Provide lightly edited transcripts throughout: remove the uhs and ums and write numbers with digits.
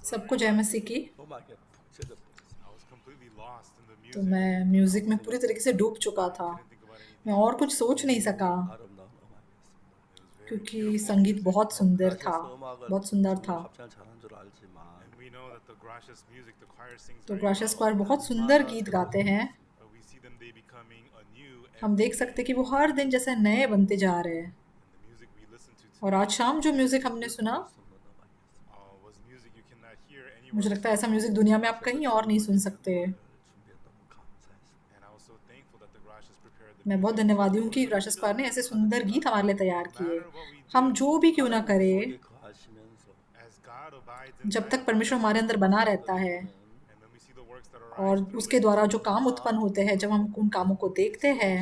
सबको जय मसीह की। 음악에 푹 젖어버렸어요. I was completely lost in the तो music. मैं म्यूज़िक में 아무 पूरी 생각 तरीके से 없었어요. डूब चुका था। Couldn't think about मैं anything. और कुछ सोच नहीं सका 아름다운 음악이었습니다. It was very क्योंकि beautiful संगीत music. बहुत सुंदर था, 그라시아스 음악은 बहुत सुंदर 정말 था। 합창을 잘하는 줄 알지만 And we know that the Gracious music, the choir sings तो very ग्राशियस well. स्क्वायर बहुत सुंदर 날마다 गीत गाते 새로워지고 हैं। 있습니다. But we see them, they becoming anew हम every देख सकते day. हैं कि वो हर दिन जैसे नए बनते जा रहे हैं। And the music we listen to और today आज शाम जो म्यूज़िक हमने सुना, 들을 수 없는 음악이었습니다. was music you cannot hear anywhere मुझे else लगता in है the ऐसा world. म्यूज़िक दुनिया में आप 그라시아가 कहीं और नहीं सुन 주는 सकते। 노래를 준비해 너무 감사했습니다. And I was so thankful that the Gracious prepared the मैं बहुत music. धन्यवादी हूँ कि ग्राशियस स्क्वायर ने ऐसे सुंदर गीत हमारे लिए तैयार No किए। matter what we हम do, जो भी क्यों ना 하나님 करें, 속에 거하시면서 as God abides जब inside तक of us, परमेश्वर हमारे अंदर बना रहता है and when we see the works that और arise through उसके it, द्वारा जो काम उत्पन्न होते हैं, जब हम उन कामों को देखते हैं,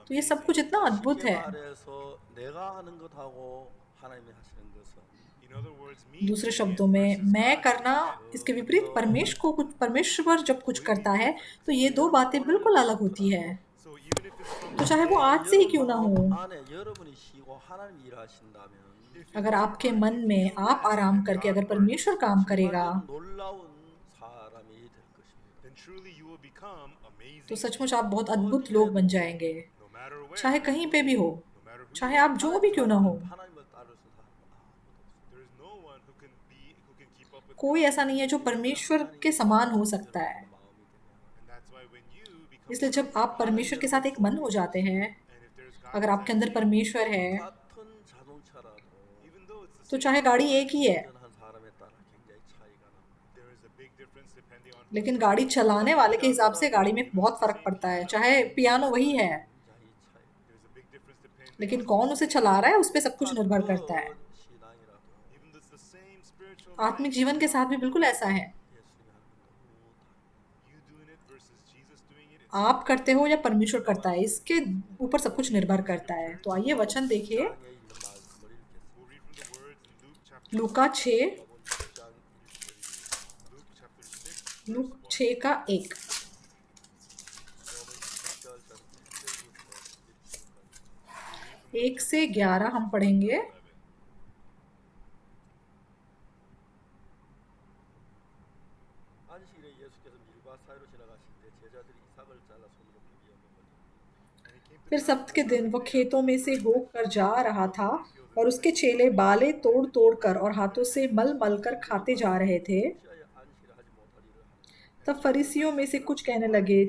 तो ये सब कुछ इतना अद्भुत 쉽게 है। 말해서 내가 하는 것하고 하나님이 하시는 것은 in other words, me दूसरे doing it शब्दों में versus मैं God करना, doing it, इसके विपरीत परमेश्वर जब कुछ करता है, तो ये दो बातें बिल्कुल अलग होती है। so even if it's from तो चाहे वो today, आज से ही क्यों ना हो, 여러분 마음 안에 여러분이 쉬고 하나님 일하신다면 if in अगर your आपके heart मन you में feel आप rest आराम and करके God अगर works, परमेश्वर काम 정말 करेगा, 여러분 놀라운 사람이 될 것입니다. then truly you will become amazing. तो सचमुच आप बहुत अद्भुत लोग बन जाएंगे। No matter where, चाहे कहीं पे भी हो, no matter who चाहे you are, आप जो भी क्यों ना हो, 하나님을 따를 수 사람 there is no one who can keep up with कोई God. ऐसा नहीं है जो परमेश्वर के समान हो सकता है। And that's why when you become इसलिए जब आप परमेश्वर के साथ एक मन हो जाते हैं, and if there's God अगर आपके अंदर परमेश्वर है, 같은 자동차라도 even though it's the तो same, चाहे गाड़ी एक ही है, 운전한 사람에 따라 굉장히 차이가 납니다. there is a big difference depending on लेकिन गाड़ी चलाने वाले के हिसाब से गाड़ी में बहुत फर्क पड़ता है। चाहे पियानो वही है, 굉장히 차이. there's a big difference depending लेकिन on कौन उसे चला रहा है उस पर सब कुछ निर्भर करता है। 같은 신앙이라도 even though it's the same spiritual आत्मिक life, जीवन के साथ भी बिल्कुल ऐसा है। you doing it versus Jesus doing it, आप करते हो या परमेश्वर करता है, इसके ऊपर सब कुछ निर्भर करता है। तो आइए वचन देखिए, 땅에 있는 말씀을 읽겠습니다. we'll read from the words in Luke chapter Luka 6, Luke chapter 6 look 6 का 1। 1 से 11 हम पढ़ेंगे। 안식일에 예수께서 밀과 사이로 지나가실 때 제자들이 이삭을 잘라 손으로 비비어 먹으니 फिर सब्त के दिन वह खेतों में से होकर जा रहा था और उसके चेले बाले तोड़ तोड़ कर और हाथों से मल मल कर खाते जा रहे थे। 시야에 안식일에 하지 못할 일을 하는 तब फरीसियों में से कुछ कहने लगे,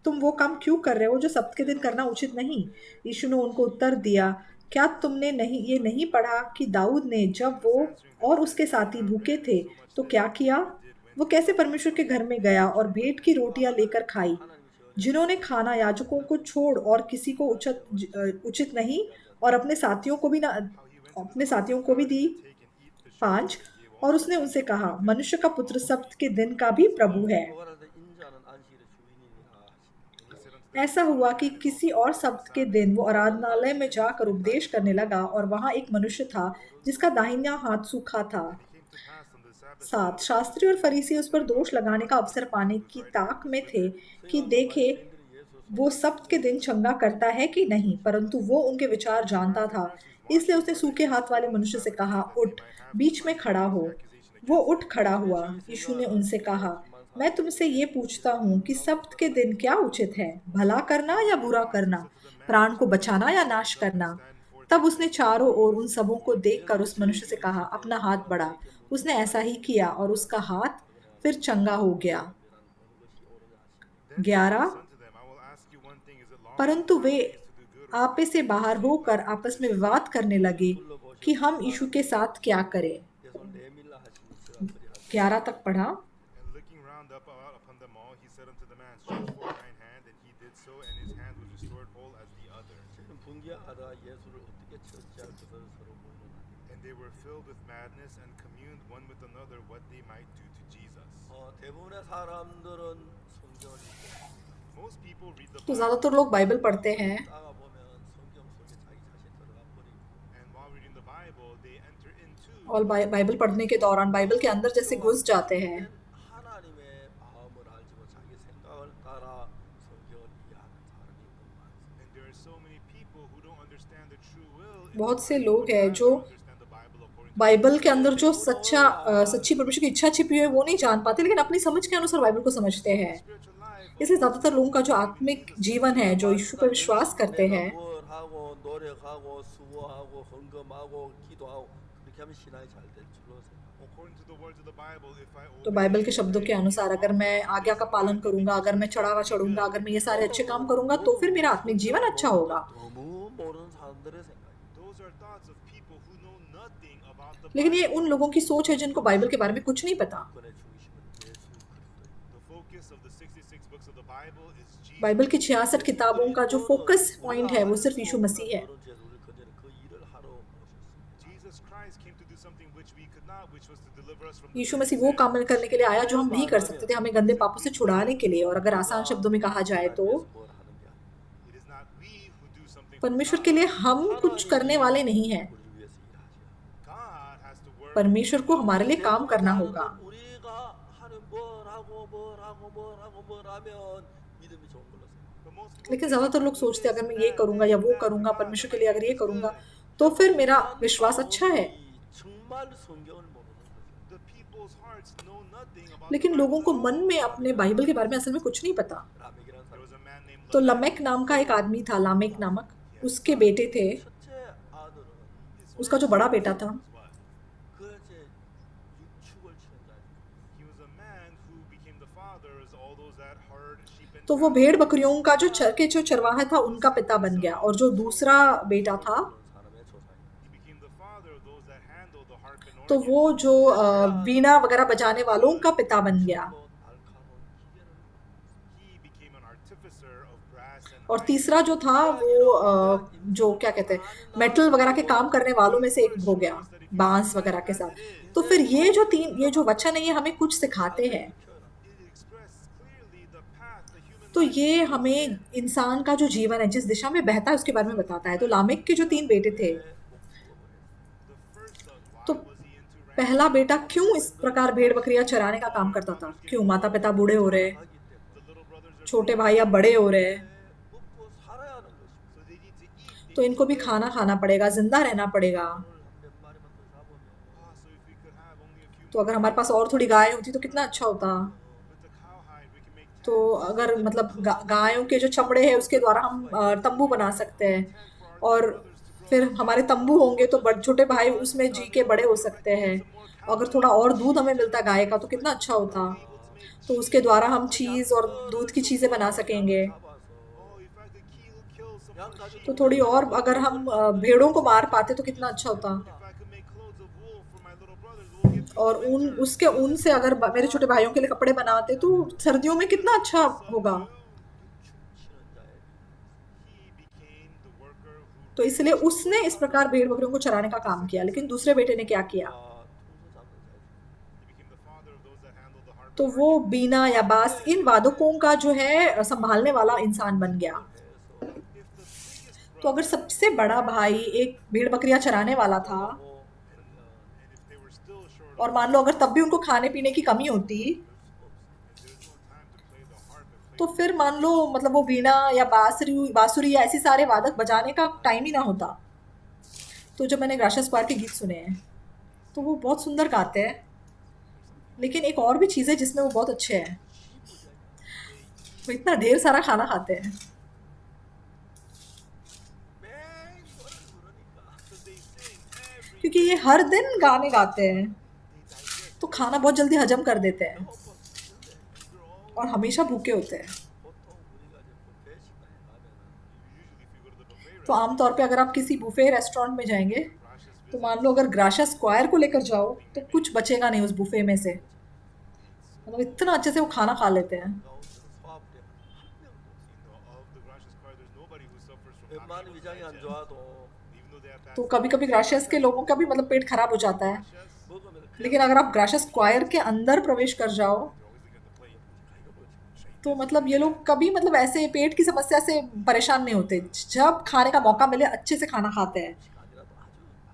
तुम वो काम क्यों कर रहे हो जो सब्त के दिन करना उचित नहीं? यीशु ने उनको उत्तर दिया, क्या तुमने ये नहीं पढ़ा कि दाऊद ने जब वो और उसके साथी भूखे थे तो क्या किया? वो कैसे परमेश्वर के घर में गया और भेंट की रोटियां लेकर खाई, जिन्होंने खाना याजकों को छोड़ और किसी को उचित नहीं, और अपने साथियों को भी दी। 5 और उसने उनसे कहा, मनुष्य का पुत्र सब्त के दिन का भी प्रभु है। 요한한테 인자는 안식일의 주인이니라 하시니 ऐसा हुआ कि किसी और सब्त के दिन वो आराधनालय में जाकर उपदेश करने लगा और वहां एक मनुष्य था जिसका दाहिना हाथ सूखा था। it came to pass on the Sabbath 7 Shastri और फरीसी उस पर दोष लगाने का अवसर पाने की ताक में थे कि देखे वो सब्त के दिन चंगा करता है कि नहीं, परंतु वो उनके विचार जानता था। इसलिए उसने सूखे हाथ वाले मनुष्य से कहा, उठ, बीच में खड़ा हो। वो उठ खड़ा हुआ। यीशु ने उनसे कहा, मैं तुमसे ये पूछता हूँ कि सब्त के दिन क्या उचित है, भला करना या बुरा करना, प्राण को बचाना या नाश करना? तब उसने चारों ओर उन सबों को देखकर उस मनुष्य से कहा, अपना हाथ बढ़ा। उसने ऐसा ही किया और उसका हाथ फिर चंगा हो गया। Then said 11 Jesus unto them, I will ask you one thing, is it lawful परंतु for a way man to do good or आपे से बाहर होकर आपस में विवाद करने लगे कि हम यीशु के साथ क्या करें। 계속 내밀라 하시니 그가 그리하시니 11 तक पढ़ा। And looking round upon them all, he said unto the man, stretch forth thine hand. And he did so, and his hand was restored whole as the other. 지금 분개하다 예수를 어떻게 처치할 것을 서로 모르는 And they were filled with madness and communed one with another what they might do to Jesus. 대부분의 사람들은 성경을 읽고 Most people read the तो Bible, ज़्यादातर लोग Bible पढ़ते हैं 따가 보면 성경 속에 자기 자신 들어가 버리고 and while reading the Bible, they enter into और Bible पढ़ने के दौरान Bible के अंदर जैसे घुस जाते हैं। 하나님의 마음을 알지 못 자기 생각을 따라 성경을 이해하는 사람이 너무 많습니다. and there are so many people who don't understand the true will in बहुत the से Bible, लोग would हैं rather जो understand the Bible according Bible के अंदर जो सच्ची परमेश्वर की इच्छा छिपी हुई है वो नहीं जान पाते, लेकिन अपनी समझ के अनुसार बाइबल को समझते हैं। spiritual life इसलिए ज़्यादातर लोगों का जो आत्मिक जीवन है, जो यीशु पर विश्वास करते 내가 हैं, 뭘 하고 노력하고 수고하고 헌금하고 기도하고 그렇게 하면 신앙이 잘 될 줄로 생각. according to the words of the Bible, if I तो obey बाइबल के and शब्दों के pray, अनुसार अगर मैं आज्ञा का पालन करूंगा, अगर मैं चढ़ावा चढ़ूंगा, अगर मैं ये सारे अच्छे काम करूंगा, तो फिर मेरा आत्मिक जीवन अच्छा होगा। 너무 모르는 사람들의 생각이. those are thoughts of people who know nothing about the लेकिन ये Bible. उन लोगों की सोच है जिनको बाइबल के बारे में कुछ नहीं पता। 그의 중심은 예수 그리스도입니다. The focus of the 66 books of the Bible is Jesus. Bible की 66 किताबों का जो फोकस पॉइंट है वो सिर्फ यीशु मसीह है। 그 일을 하러 오셨습니다. Jesus Christ came to do something which we could not, which was to deliver us from the Yeshu sin of मसीह वो sin. काम करने के लिए आया जो हम नहीं कर सकते थे, हमें गंदे पापों से छुड़ाने के लिए। और अगर आसान शब्दों में कहा जाए तो 뭘 하는 게 아니에요. It is not we who do something for परमेश्वर God. के लिए हम कुछ करने वाले नहीं हैं। 우리를 위해서 일하죠. God has to work. परमेश्वर को हमारे लिए काम करना होगा। 우리가 하는 뭘 하면 믿음이 좋은 걸로 생각해요. But most people लेकिन ज़्यादातर लोग सोचते हैं अगर मैं ये करूंगा या वो करूंगा परमेश्वर के लिए, अगर ये करूंगा तो फिर मेरा विश्वास अच्छा है। 정말 성경을 모르는 거죠. the people's hearts know nothing about लेकिन the लोगों Bible को at मन all. में अपने बाइबल के बारे में असल में कुछ नहीं पता। 라멕이라는 There 사람 was a man named तो Lamech. लमेक नाम का एक आदमी था, लामेक नामक, उसके बेटे थे। 첫째 아들은 उसका जो बड़ा बेटा था Was what? 그 이제 육축을 치는 자예요. He was a man who became the fathers, all those that herd sheep and तो वो cattle. भेड़ बकरियों का जो चरवाहा था उनका पिता बन गया। और जो दूसरा बेटा था 그런 사람의 조상이에요. He became the father of those that handle the harp and तो organ. वो जो वीणा वगैरह बजाने वालों का पिता बन गया। 또 날카로운 기계를 He became an artificer of brass and और iron. तीसरा जो था वो जो क्या कहते हैं, मेटल वगैरह के काम करने वालों में से एक हो गया, बांस वगैरह के साथ। तो फिर ये जो वचन है ये हमें कुछ सिखाते हैं। It expressed clearly the path the human तो life ये is. हमें इंसान का जो जीवन है जिस दिशा में बहता है उसके बारे में बताता है। तो लामेक के जो 3 बेटे थे, The first son, why तो was he into ransom? पहला बेटा क्यों इस प्रकार भेड़ बकरियां चराने का काम करता था? क्यों? माता पिता बूढ़े हो रहे, The little brothers are छोटे भाई अब बड़े हो रहे, 먹고 살아야 하는 것입니다. so they need to eat. तो इनको भी खाना खाना पड़ेगा, जिंदा रहना पड़ेगा। 몇 마리만 더 잡으면 So if we could have only a few तो अगर हमारे पास और थोड़ी गाय होती तो कितना अच्छा होता। with the cowhide, we can make तो अगर मतलब गायों के जो चमड़े हैं उसके द्वारा हम तंबू बना सकते हैं। और फिर हमारे तंबू होंगे तो छोटे भाई उसमें जी के बड़े हो सकते हैं। अगर थोड़ा और दूध हमें मिलता गाय का तो कितना अच्छा होता। तो उसके द्वारा हम चीज़ और दूध की चीज़ें बना सकेंगे। oh, if I could kill some 양 가지고 तो थोड़ी और अगर हम भेड़ों को मार पाते तो कितना अच्छा होता। if I could make clothes of wool for my little brothers, we'll get और उसके ऊन से अगर मेरे छोटे भाइयों के लिए कपड़े बनाते तो सर्दियों में कितना अच्छा होगा। 치는 자예요. he became the worker who तो इसलिए उसने इस प्रकार भेड़ बकरियों को चराने का काम किया। लेकिन दूसरे बेटे ने क्या किया? 통수 잡는 자예요. he became the father of those that handle the harp तो and वो organ. बीना या बास इन वादकों का जो है संभालने वाला इंसान बन गया। If the biggest तो अगर सबसे बड़ा भाई एक भेड़ बकरियां चराने वाला था and if they were still short और मान लो अगर तब भी उनको खाने पीने की कमी होती there's no time to play the harp and play तो फिर मान लो मतलब वो वीणा या बांसुरी या ऐसे सारे वादक बजाने का टाइम ही ना होता। तो जब मैंने ग्राशिया स्क्वायर के गीत सुने हैं तो वो बहुत सुंदर गाते हैं, लेकिन एक और भी चीज़ है जिसमें वो बहुत अच्छे हैं, वो इतना ढेर सारा खाना खाते हैं। 매일 노래를 부르니까 so they sing every क्योंकि ये हर दिन गाने गाते हैं तो खाना बहुत जल्दी हजम कर देते हैं और हमेशा भूखे होते हैं। 보통 우리가 이제 뷔페 식당에 가면은 usually if you go to the buffet तो आमतौर पे अगर आप किसी बुफे रेस्टोरेंट में जाएंगे restaurant, तो मान लो अगर ग्राशिया स्क्वायर को लेकर जाओ तो कुछ बचेगा नहीं उस बुफे में से। मतलब इतना अच्छे से वो खाना खा लेते हैं। 가운데 소화불량 한 명도 없어요. of the Gracious Choir, there's nobody who suffers from 웬만한 abdominal 위장이 안 digestion. 좋아도 Even though they have bad तो कभी कभी ग्राशियस के लोगों का भी मतलब पेट खराब हो जाता है। 먹으면 그냥 लेकिन अगर आप ग्राशिया स्क्वायर के अंदर प्रवेश कर जाओ they're always looking at the plate. 가위가 뭐지? तो मतलब ये लोग कभी मतलब ऐसे पेट की समस्या से परेशान नहीं होते। जब खाने का मौका मिले अच्छे से खाना खाते हैं। 아니라도 아주 맛있게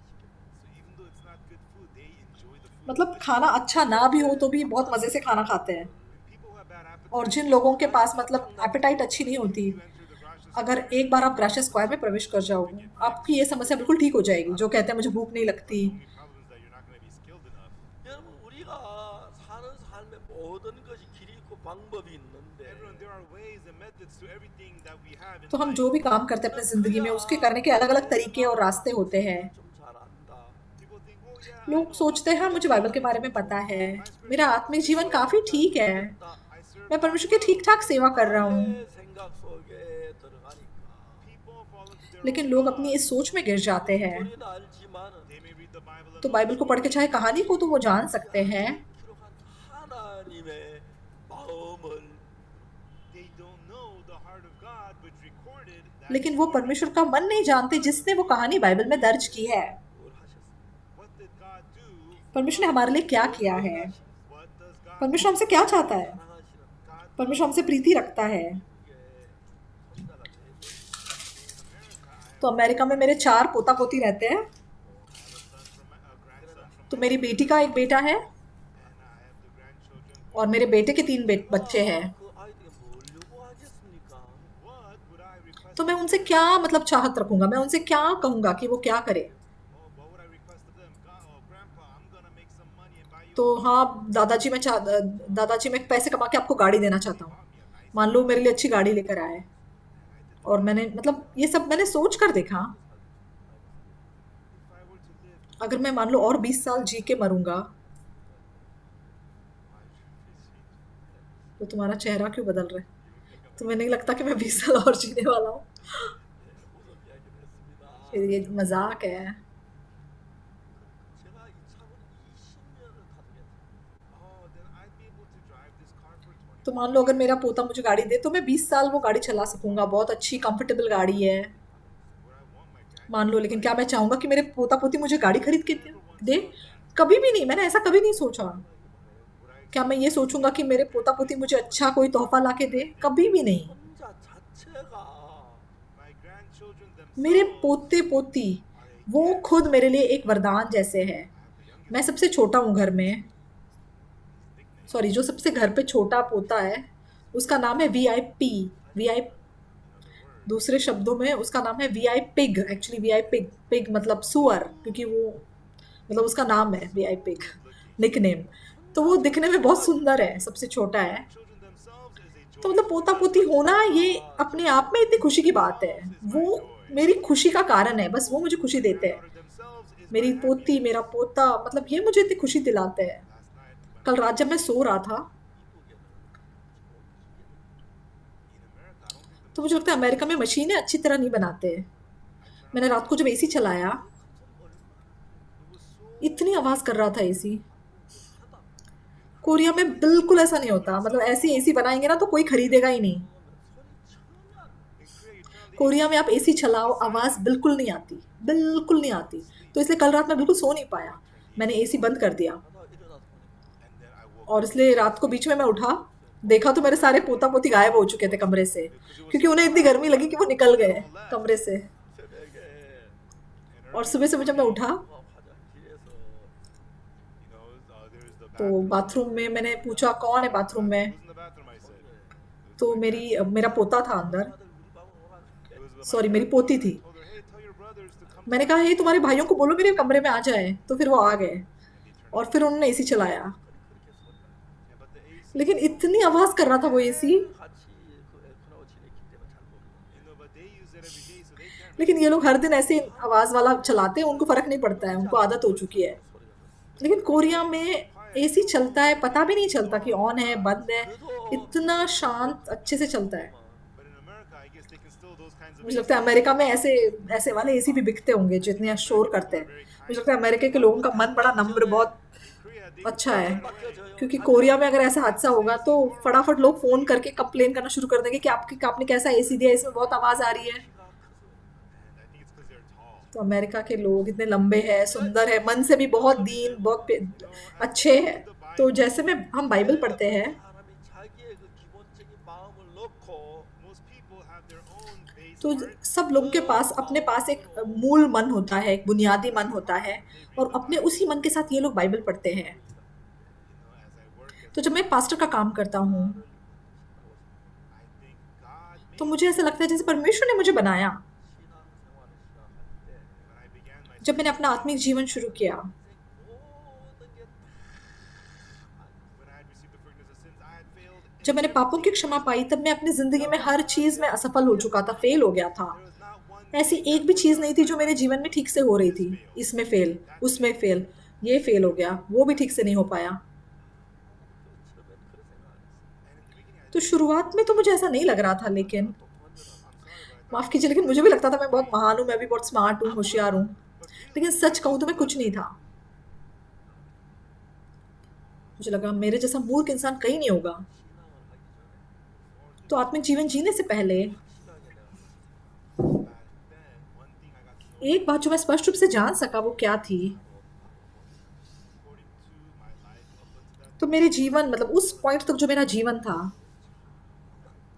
So even though 먹어요. it's not good food, they enjoy the food. मतलब खाना अच्छा ना भी हो तो भी बहुत मज़े से खाना खाते हैं। People who have bad appetite, और जिन लोगों के पास मतलब एपेटाइट अच्छी नहीं होती, you enter the Gracious अगर एक बार आप ग्राशिया स्क्वायर में प्रवेश कर जाओ आपकी ये समस्या बिल्कुल ठीक हो जाएगी। जो कहते हैं मुझे भूख नहीं लगती, problems that you're 방법이 있는데 Everyone, there are ways and methods to everything that we have in तो हम life. जो भी काम करते हैं अपनी ज़िंदगी में उसके करने के अलग-अलग तरीके और रास्ते होते हैं। 좀 잘 안다. People think, oh yeah, I लोग know सोचते हैं हाँ, मुझे बाइबल के बारे में पता है, मेरा आत्मिक जीवन काफ़ी ठीक है, I serve मैं परमेश्वर की ठीक-ठाक सेवा कर रहा हूँ। 내 생각 속에 들어가니까 people fall into their लेकिन own लोग thoughts. अपनी इस सोच में गिर जाते हैं। 우리는 알지만은 They may read the Bible तो and बाइबल को पढ़ के चाहे कहानी को तो वो जान सकते हैं, 기록한 하나님의 마음을 they don't know the heart of God which recorded that लेकिन वो परमेश्वर का मन नहीं जानते जिसने वो कहानी बाइबल में दर्ज की है। 뭘 하셨습니까? what did God do? परमेश्वर ने हमारे लिए क्या किया है? What does God परमेश्वर हमसे क्या चाहता है? 사랑하시는 God परमेश्वर हमसे प्रीति रखता है। 게 손자가 되고 तो अमेरिका में मेरे 4 पोता-पोती रहते हैं। तो मेरी बेटी का एक बेटा है and I have the grandchildren. और मेरे बेटे के 3 बच्चे हैं। 그 아이들이 뭘 요구하겠습니까? What would I request? तो मैं उनसे क्या मतलब चाहत रखूंगा, मैं उनसे क्या कहूंगा कि वो क्या करे। Oh, what would I request of them? God, oh, Grandpa, I'm gonna make some money and buy you. तो हाँ दादाजी मैं पैसे कमा के आपको गाड़ी देना चाहता हूँ। मान लो मेरे लिए अच्छी गाड़ी लेकर आए और मैंने मतलब ये सब मैंने सोच कर देखा, If I were to live, अगर मैं मान लो और 20 साल जी के मरूंगा तो तुम्हारा चेहरा क्यों बदल रहा है? तुम्हें नहीं लगता कि मैं 20 साल और जीने वाला हूँ? 무슨 이야기를 했습니다. ये मजाक है। 제가 이 차를 20년을 타겠습니다. oh, then I'd be able to drive this car for 20. तो मान लो अगर मेरा पोता मुझे गाड़ी दे तो मैं 20 साल वो गाड़ी चला सकूंगा, बहुत अच्छी कंफर्टेबल गाड़ी है। Would I want my grand? मान लो, लेकिन क्या मैं चाहूंगा कि मेरे पोता पोती मुझे गाड़ी खरीद के दे? कभी भी नहीं, मैंने ऐसा कभी नहीं सोचा। क्या मैं ये सोचूंगा कि मेरे पोता पोती मुझे अच्छा कोई तोहफा ला के दे? कभी भी नहीं। 혼자 자체가 My grandchildren मेरे themselves पोते पोती वो खुद मेरे लिए एक वरदान जैसे है। मैं सबसे छोटा हूँ घर में, सॉरी जो सबसे घर पे छोटा पोता है उसका नाम है VIP। वी दूसरे शब्दों में उसका नाम है VI pig. Actually VI pig मतलब सुअर, क्योंकि वो मतलब उसका नाम है VI पिग निकनेम। तो वो दिखने में बहुत सुंदर है, सबसे छोटा है। children themselves is a तो joy. मतलब पोता पोती होना ये अपने आप में इतनी खुशी की बात है। वो मेरी खुशी का कारण है, बस वो मुझे खुशी देते हैं। Daughter themselves is मेरी my पोती मेरा पोता मतलब ये मुझे इतनी खुशी दिलाते हैं। last night when कल रात जब मैं सो रहा था in America, I don't think तो मुझे लगता है अमेरिका में मशीनें अच्छी तरह नहीं बनाते हैं। मैंने रात को जब AC चलाया इतनी आवाज़ कर रहा था AC। कोरिया में बिल्कुल ऐसा नहीं होता, मतलब ऐसी AC बनाएंगे ना तो कोई खरीदेगा ही नहीं। कोरिया में आप AC चलाओ आवाज़ बिल्कुल नहीं आती, बिल्कुल नहीं आती। तो इसलिए कल रात मैं बिल्कुल सो नहीं पाया, मैंने AC बंद कर दिया। 하다 일어나서 보니까 and then I woke और इसलिए रात को बीच में मैं उठा, देखा तो मेरे सारे पोता पोती गायब हो चुके थे कमरे से, क्योंकि उन्हें इतनी गर्मी लगी कि वो निकल गए कमरे से। 새벽에 और सुबह सुबह जब मैं उठा 화장실에서 there's the तो बाथरूम में मैंने पूछा कौन है बाथरूम में, who's in the bathroom, I said. तो मेरा पोता था अंदर, 다들 우리 방으로 오라는데 It was my सॉरी मेरी पोती थी। told her, hey, tell your brothers to come. मैंने कहा हे तुम्हारे भाइयों को बोलो मेरे कमरे में आ जाए, तो फिर वो आ गए और फिर उन्होंने AC चलाया। Yeah, but the AC, लेकिन इतनी आवाज़ कर रहा था वो AC, 같이 그 에어컨하고 지냈기 때문에 잘 모르고 but they use it every day, so they can't. लेकिन ये लोग हर दिन ऐसे आवाज़ वाला चलाते हैं, उनको फ़र्क नहीं पड़ता है, उनको आदत हो चुकी है। लेकिन कोरिया में AC चलता है, पता भी नहीं चलता कि ऑन है बंद है, इतना शांत अच्छे से चलता है। But in America, I guess they can still those kinds of. मुझे लगता है अमेरिका में ऐसे वाले AC भी बिकते होंगे जो इतने शोर करते हैं। मुझे लगता है अमेरिका के लोगों का मन बड़ा नम्र, बहुत Korea, they अच्छा है, क्योंकि कोरिया में अगर ऐसा हादसा होगा तो फटाफट लोग फ़ोन करके कंप्लेन करना शुरू कर देंगे कि आपने कैसा AC दिया, इसमें बहुत आवाज़ आ रही है। I think it's because they're tall. तो अमेरिका के लोग इतने लंबे हैं, सुंदर है, मन से भी बहुत दीन, बहुत अच्छे हैं। तो जैसे में हम बाइबल पढ़ते हैं 사람이 자기의 그 기본적인 마음을 넣고 Most people have their own base तो heart. सब लोगों के पास अपने पास एक मूल मन होता है, एक बुनियादी मन होता है, और अपने उसी मन के साथ ये लोग बाइबल पढ़ते हैं। As I work, तो जब मैं एक पास्टर का काम करता हूँ I think God made तो मुझे ऐसा लगता है जैसे परमेश्वर ने मुझे बनाया। 신앙생활을 시작할 때 when I began my जब मैंने अपना आत्मिक जीवन शुरू किया 모든 게 when I had received the forgiveness of sins, I had failed जब मैंने पापों की क्षमा पाई तब मैं अपनी ज़िंदगी में हर चीज़ में असफल हो चुका था, फ़ेल हो गया था। There was not one ऐसी thing एक that भी was चीज़ नहीं थी जो मेरे perfect. जीवन में ठीक से हो रही थी। इसमें फ़ेल, उसमें फ़ेल, ये फ़ेल हो गया, वो भी ठीक से नहीं हो पाया। 처음엔 그런 생각 안 했어요. And in the beginning, I तो didn't think शुरुआत में तो मुझे ऐसा नहीं लग रहा था, लेकिन 내가 똑똑한 줄 알았어. I'm sorry, but I thought माफ़ I was कीजिए, लेकिन मुझे भी लगता था मैं बहुत great. महान हूँ, मैं भी बहुत स्मार्ट हूँ, होशियार हूँ। But लेकिन really, सच I कहूँ तो was मैं कुछ नहीं nothing. था। मुझे लगा मेरे जैसा मूर्ख इंसान कहीं नहीं होगा। 신앙을 하기 전에 तो आत्मिक जीवन जीने से पहले 확실하게 내가 그렇게 생각했어요. Back then, one thing I got so एक बात जो मैं स्पष्ट रूप से जान सका वो क्या थी, according to my life up until that तो point, मेरे जीवन मतलब उस पॉइंट तक जो मेरा जीवन था,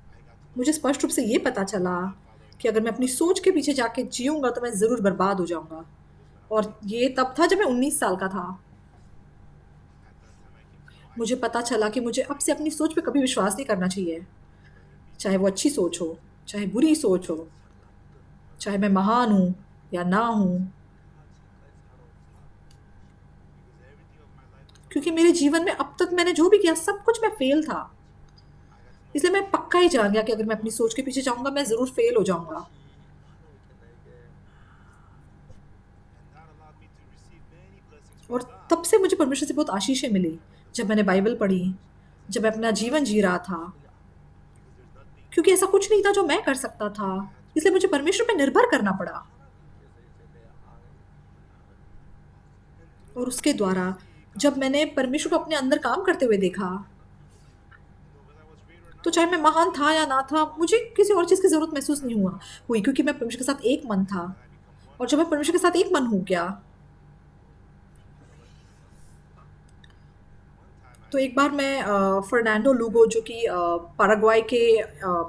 I got to know मुझे स्पष्ट रूप से ये पता चला कि अगर मैं अपनी सोच के पीछे जाके जीऊँगा तो मैं ज़रूर बर्बाद हो जाऊँगा। और ये तब था जब मैं 19 साल का था। at that time I came to know I मुझे पता चला कि मुझे अब से अपनी सोच पे कभी विश्वास नहीं करना चाहिए। चाहे वो अच्छी सोच हो, चाहे बुरी सोच हो, चाहे मैं महान हूँ या ना हूँ, because everything of my life was क्योंकि मेरे जीवन में अब तक मैंने जो भी किया सब कुछ मैं फ़ेल था। I got to know इसलिए मैं पक्का ही जान गया कि अगर मैं अपनी सोच के पीछे जाऊँगा मैं ज़रूर फ़ेल हो जाऊँगा। 하나님께 나에게 and that allowed me to receive many blessings from और God. तब से मुझे परमेश्वर से बहुत आशीषें मिली। जब मैंने बाइबल पढ़ी, जब मैं अपना जीवन जी रहा था, Because there's nothing क्योंकि ऐसा कुछ नहीं था जो मैं कर सकता था, इसलिए मुझे परमेश्वर पे निर्भर करना पड़ा। और उसके द्वारा जब मैंने परमेश्वर को अपने अंदर काम करते हुए देखा, whether I was great or तो not, चाहे मैं महान था या ना था, मुझे किसी और चीज़ की ज़रूरत महसूस नहीं हुई, क्योंकि मैं परमेश्वर के साथ एक मन था। I become one. और जब मैं परमेश्वर के साथ एक मन हो गया, तो एक बार मैं फर्नांडो लूगो जो कि पैराग्वाय के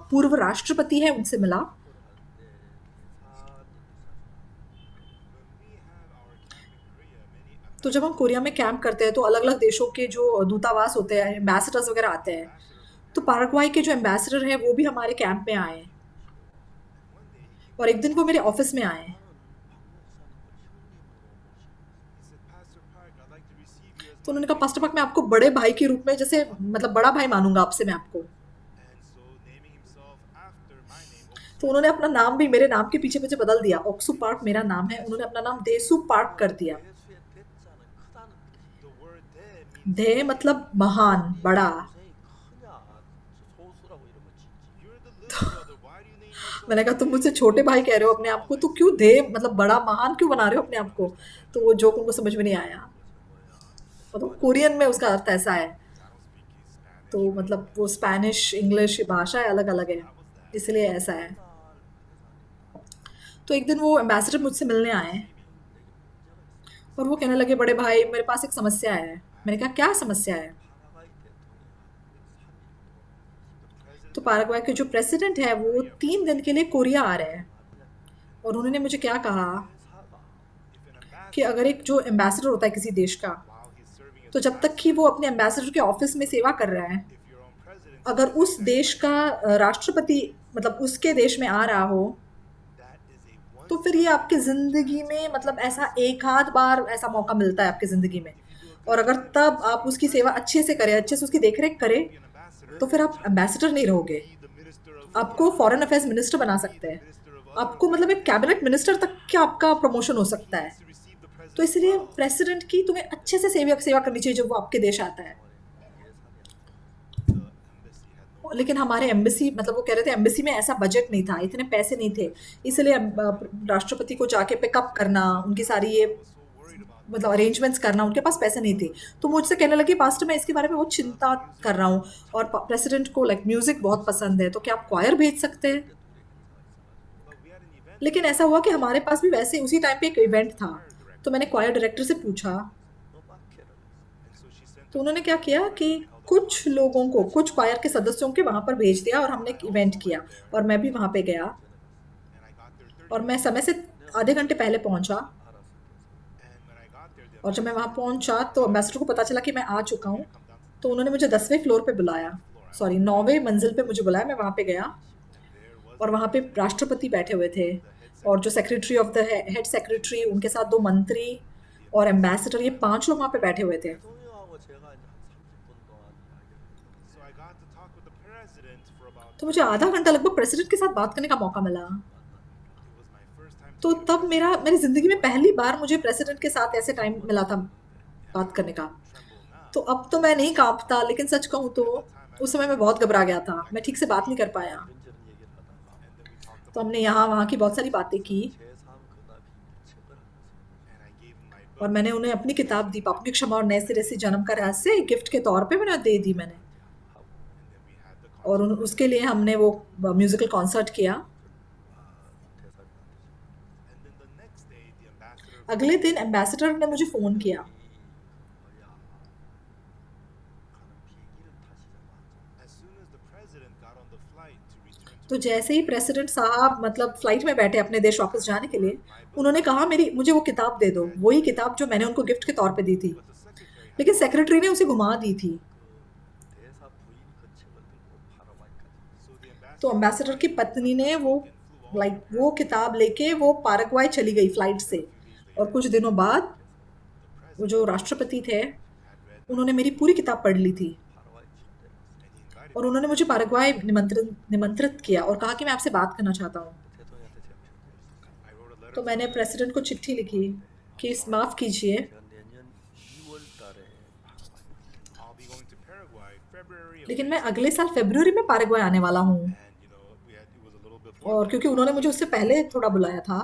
पूर्व राष्ट्रपति हैं, उनसे मिला। When we have our camp in Korea, many तो जब हम कोरिया में कैंप करते हैं तो अलग-अलग देशों के जो दूतावास होते हैं, एम्बेसडर्स वगैरह आते हैं। तो पैराग्वाय के जो एम्बेसडर हैं वो भी हमारे कैंप में आए one day he came, और एक दिन वो मेरे ऑफिस में आए। he said, Pastor Park, I'd like to receive you as तो my उन्होंने कहा, big पास्टर पार्क, मैं brother." आपको बड़े भाई के रूप में, जैसे मतलब बड़ा भाई मानूंगा आपसे मैं आपको। And so naming himself after my name, तो Oksu, उन्होंने अपना नाम भी मेरे नाम के पीछे पीछे बदल दिया। ओक्सू पार्क मेरा नाम है, उन्होंने अपना नाम देसु पार्क कर दिया। 예수의 대자는 크다는 뜻이에요. the word de means दे मतलब महान, बड़ा। 동생이 크냐? 소수라고 이름을 짓지. you're the little brother. Why do you name yourself? मैंने कहा, तुम मुझसे छोटे भाई कह रहे हो अपने आप को, तो क्यों दे मतलब बड़ा महान क्यों बना रहे हो अपने आप को? तो वो जोक उनको समझ में नहीं आया। मतलब कोरियन में उसका अर्थ ऐसा है। I don't speak Spanish. तो मतलब वो स्पेनिश, इंग्लिश भाषा अलग-अलग है, इसलिए ऐसा है। तो एक दिन वो एम्बेसडर मुझसे मिलने आए और वो कहने लगे, बड़े भाई मेरे पास एक समस्या है। मैंने कहा, क्या समस्या है? 파라과이 대통령이 तो पैराग्वाय के जो प्रेसिडेंट है वो 3 दिन के लिए कोरिया आ रहे हैं और उन्होंने मुझे क्या कहा 사가 कि अगर एक जो एम्बेसडर होता है किसी देश का, While he's serving as तो जब तक कि वो अपने एम्बेसडर के ऑफिस में सेवा कर रहा है, if your own president, अगर उस देश का राष्ट्रपति मतलब उसके देश में आ रहा हो, that is a तो फिर ये आपकी ज़िंदगी में मतलब ऐसा एक आध बार ऐसा मौका मिलता है आपकी ज़िंदगी में। और अगर तब आप उसकी सेवा अच्छे से करें, अच्छे से उसकी देखरेख करें, an ambassador, तो फिर आप एम्बेसडर नहीं रहोगे, be the minister of आपको फॉरेन अफेयर्स मिनिस्टर बना सकते हैं, आपको मतलब एक कैबिनेट मिनिस्टर तक क्या आपका प्रमोशन हो सकता है। to receive the president. तो इसलिए प्रेसिडेंट की तुम्हें अच्छे से सेवा करनी चाहिए जब वो आपके देश आता है। The embassy had no. लेकिन हमारे एम्बेसी मतलब वो कह रहे थे एम्बेसी में ऐसा बजट नहीं था, इतने पैसे नहीं थे, इसलिए राष्ट्रपति को जाके पिकअप करना, उनकी सारी ये So worried about मतलब अरेंजमेंट्स करना, उनके पास पैसे नहीं थे। तो मुझसे कहने लगी, पास्टर मैं इसके बारे में बहुत चिंता कर रहा हूँ और प्रेसिडेंट को लाइक म्यूज़िक बहुत पसंद है, तो क्या आप क्वायर भेज सकते हैं? but we had an event. लेकिन ऐसा हुआ कि हमारे पास भी वैसे उसी टाइम पे एक इवेंट था, तो मैंने क्वायर डायरेक्टर से पूछा, 너 마케를 And so she sent तो उन्होंने क्या किया कि कुछ लोगों को, कुछ क्वायर के सदस्यों के वहाँ पर भेज दिया और हमने एक इवेंट किया और मैं भी वहाँ पे गया and I got there 30 और मैं समय से आधे घंटे पहले पहुँचा। and when I got there the और जब मैं वहाँ पहुँचा तो एम्बेसडर को पता चला कि मैं आ चुका हूँ, come down to तो उन्होंने मुझे 10वें फ्लोर पे बुलाया, सॉरी 9वें मंजिल पे मुझे बुलाया। मैं वहाँ पे गया there was और वहाँ पे राष्ट्रपति बैठे हुए थे और जो secretary of the head secretary, उनके साथ 2 मंत्री और एम्बेसडर, ये 5 लोग वहाँ पे बैठे हुए थे। 대통령하고 제가 이제 한 30분 동안 이야기를 so I got to talk with the तो मुझे आधा घंटा लगभग प्रेसिडेंट के साथ बात करने का मौका मिला। It was my first time तो तब मेरी ज़िंदगी में पहली बार मुझे प्रेसिडेंट के साथ ऐसे टाइम मिला था बात करने का। tremble now. तो अब तो मैं नहीं काँपता, लेकिन सच कहूँ तो उस समय मैं बहुत घबरा गया था। मैं ठीक से बात नहीं कर पाया। 이런저런 얘기를 하다가 And then we talked तो about हमने यहाँ-वहाँ की बहुत सारी बातें की 제3 근합이 체벌한 거죠. and I gave him my और book. मैंने उन्हें अपनी किताब दी, पापों की क्षमा और नए सिरे से जन्म का रहस्य, गिफ्ट के तौर पे मैंने दे दी मैंने। 하고 And then we had the और concert. उसके लिए हमने वो म्यूज़िकल कॉन्सर्ट किया। 대사를 만드죠. And then the next day, the ambassador अगले दिन एम्बेसडर ने मुझे फ़ोन किया। 뭐야 가는 비행기를 타시자마자 as soon as the president got on the flight to return to तो जैसे ही प्रेसिडेंट साहब मतलब फ्लाइट में बैठे अपने देश वापस जाने के लिए, उन्होंने कहा मुझे वो किताब दे दो, वही किताब जो मैंने उनको गिफ्ट के तौर पे दी थी। but the secretary had लेकिन सेक्रेटरी ने उसे घुमा दी थी। 그 대사 부인 그 책을 들고 파라과이까지 so the ambassador तो एम्बेसडर की पत्नी ने वो किताब लेके वो पैराग्वाई चली गई फ्लाइट से। और कुछ दिनों बाद वो जो राष्ट्रपति थे, had read उन्होंने मेरी पूरी किताब पढ़ ली थी 파라과이 침대를 and he invited और उन्होंने मुझे पैराग्वाई निमंत्रित किया और कहा कि मैं आपसे बात करना चाहता हूँ। 대통령한테 제가 편지를 썼어요. I wrote a letter तो मैंने प्रेसिडेंट को चिट्ठी लिखी कि माफ़ कीजिए, 제가 내년 2월 달에 파라과이 I'll be going to Paraguay February of लेकिन मैं अगले साल फरवरी में पैराग्वाई आने वाला हूँ। and you know it was a little before और क्योंकि उन्होंने मुझे उससे पहले थोड़ा बुलाया था,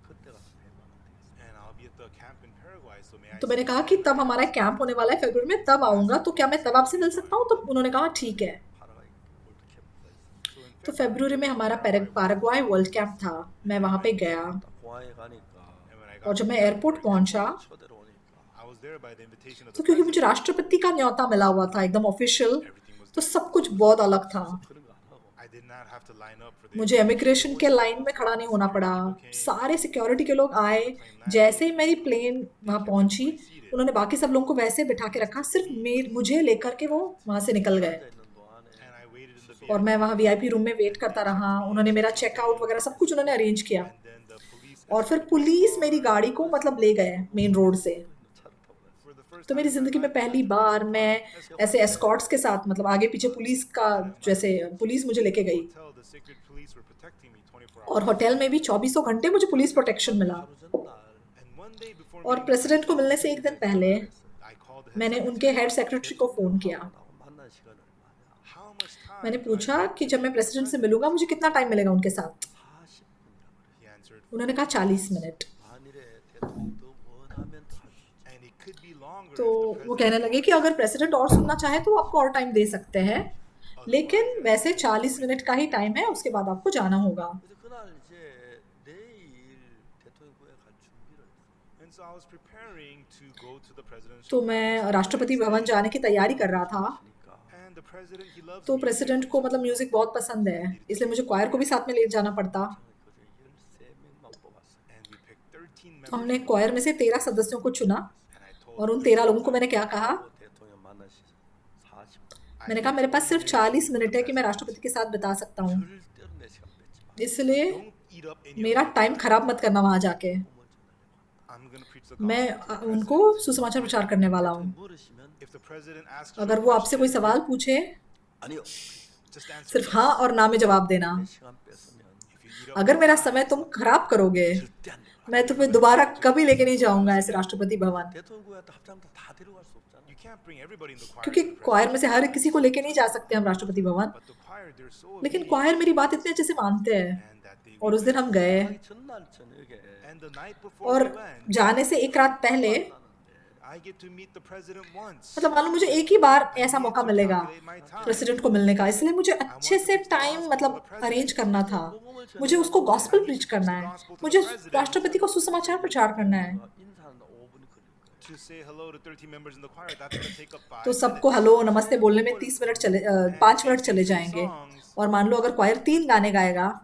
그때 가서 뵈면 되겠어요. and I'll be at the camp in Paraguay so may I तो मैंने कहा कि तब हमारा कैंप होने वाला है फरवरी में, तब आऊँगा, तो क्या मैं तब आपसे मिल सकता हूँ? तो उन्होंने कहा ठीक है। 파라과이 월드컵 so in तो फरवरी में हमारा पैराग्वाई वर्ल्ड कैंप था। मैं वहाँ पे गया 공항에 가니까 and when I और got जब मैं एयरपोर्ट पहुँचा 초대로 오니까 I was there by the invitation of तो the क्योंकि president मुझे राष्ट्रपति का न्योता मिला हुआ था एकदम ऑफिशियल, everything was तो सब कुछ बहुत अलग था। 그런 거 안 하고 I did not have to line up for the मुझे इमिग्रेशन के लाइन में खड़ा नहीं होना पड़ा। सारे सिक्योरिटी के लोग आए। जैसे ही मेरी प्लेन वहाँ पहुँची, उन्होंने बाकी सब लोगों को वैसे बिठा के रखा, सिर्फ मुझे लेकर के वो वहाँ से निकल गए। 있는 동안에 and I waited in the और मैं वहाँ वीआईपी रूम में वेट करता रहा। उन्होंने मेरा चेकआउट वगैरह सब कुछ उन्होंने अरेंज किया and then the police और फिर पुलिस मेरी गाड़ी को मतलब ले गए मेन रोड से। 차를 타고 다녔어요. for the first तो मेरी ज़िंदगी में पहली बार मैं ऐसे एस्कॉर्ट्स के साथ मतलब आगे पीछे पुलिस का जैसे पुलिस मुझे लेके गई hotel the secret police were protecting me 24 और hours होटल में भी 24 घंटे मुझे पुलिस प्रोटेक्शन मिला। 하루 전날 and one day before और meeting प्रेसिडेंट को मिलने से एक दिन पहले I called the head मैंने secretary. उनके हेड सेक्रेटरी को फ़ोन किया। 나하고 만날 시간이 얼마냐? How much time मैंने do I पूछा have? कि जब मैं प्रेसिडेंट से मिलूंगा मुझे कितना टाइम मिलेगा उनके साथ। 40분이라고 He answered उन्होंने कहा 40 minute. 만일에 대통령도 원하면 더 할 수 있죠. and it could be longer तो if the वो president कहने लगे कि अगर प्रेसिडेंट और सुनना चाहे तो आपको और टाइम दे सकते हैं, लेकिन वैसे 40 मिनट का ही टाइम है, उसके बाद आपको जाना होगा। 그래서 그날 이제 내일 대통령 구에 갈 준비를 했어요. and so I was preparing to go to the presidential तो मैं राष्ट्रपति भवन जाने की तैयारी कर रहा था। 그러니까 and the president he loves तो music. प्रेसिडेंट को मतलब म्यूज़िक बहुत पसंद है, इसलिए मुझे क्वायर को भी साथ में ले जाना पड़ता। 그중에 13명만 뽑았어요. and we picked 13 तो members हमने क्वायर में से 13 सदस्यों को चुना and I told और उन 13 लोगों को मैंने क्या कहा, 대통령 만날 시간 40분. मैंने कहा मेरे पास सिर्फ 40 मिनट है कि मैं राष्ट्रपति के साथ बिता सकता हूँ, 절대로 내 시간 뺏지 마. इसलिए don't eat up in मेरा your टाइम खराब मत करना वहाँ जाके। I'm going to preach the मैं gospel to the उनको president. सुसमाचार प्रचार करने वाला हूँ। 물으시면 if the president asks अगर you वो a आपसे कोई question, सवाल पूछे, 아니요. just answer सिर्फ yes. हाँ और ना में जवाब देना। 내 시간 뺏으면 if you eat up अगर मेरा समय तुम खराब करोगे, 절대 안 돼요. मैं तुम्हें दोबारा कभी लेके नहीं जाऊंगा ऐसे Rashtrapati Bhavan, 대통령 구에 합장도 다 데려갈 수 없잖아. you can't bring everybody in the choir क्योंकि to the president. क्वायर में से हर किसी को लेके नहीं जा सकते हम Rashtrapati Bhavan. but the choir they're so लेकिन obedient क्वायर मेरी बात इतने अच्छे से मानते हैं। and that they और उस दिन हम गए 가기 전날 저녁에 and the night before और we went जाने से एक रात पहले I get to meet the president once मतलब मान लो मुझे एक ही बार ऐसा मौका मिलेगा प्रेसिडेंट को मिलने का, इसलिए मुझे अच्छे से टाइम मतलब अरेंज करना था। मुझे उसको गॉस्पेल प्रीच करना है, मुझे राष्ट्रपति को सुसमाचार प्रचार करना है। 인사하는 5분이 걸릴 거예요. to say hello to 13 members in the choir that's going to take up 5 तो सबको हेलो नमस्ते बोलने में 5 मिनट चले जाएंगे। और मान लो अगर क्वायर 3 गाने गाएगा 한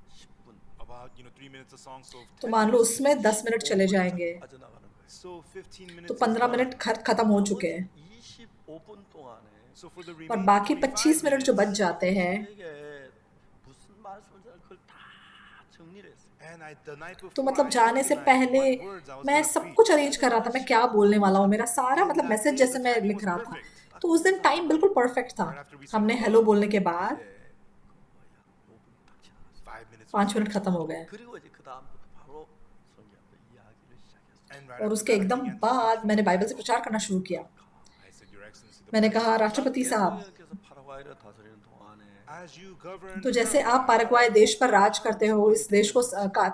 10분 about 3 minutes a song so तो मान लो उसमें 10 मिनट चले जाएंगे, 빠져나가는 거예요. so 15 minutes तो is 15 gone. मिनट खत्म हो चुके हैं 25분 동안에 so for the और remaining बाकी 25 25 मिनट जो बच minutes, जाते हैं 이게 무슨 말씀을 잘 그걸 다 정리를 했어요. and the night before तो मतलब I जाने से organized पहले what words I was मैं gonna सब preach. कुछ अरेंज कर रहा था, मैं क्या बोलने वाला हूँ, मेरा सारा मतलब That मैसेज day, जैसे the मैं timing लिख was रहा था। perfect. तो उस दिन टाइम बिल्कुल परफेक्ट था। हमने हेलो बोलने के बाद 5 minutes 5 मिनट खत्म हो गए 그리고 이제 그 다음부터 바로 성경의 이야기를 시작했어요. And right और after उसके that, I एकदम began to बाद preach मैंने the बाइबल से Bible. प्रचार करना शुरू किया। I said, Your Excellency, the मैंने President, कहा राष्ट्रपति साहब, 대통령께서 파라과이를 다스리는 동안에 as you govern तो जैसे आप Paraguay, पैराग्वाय देश पर राज करते हो, इस देश को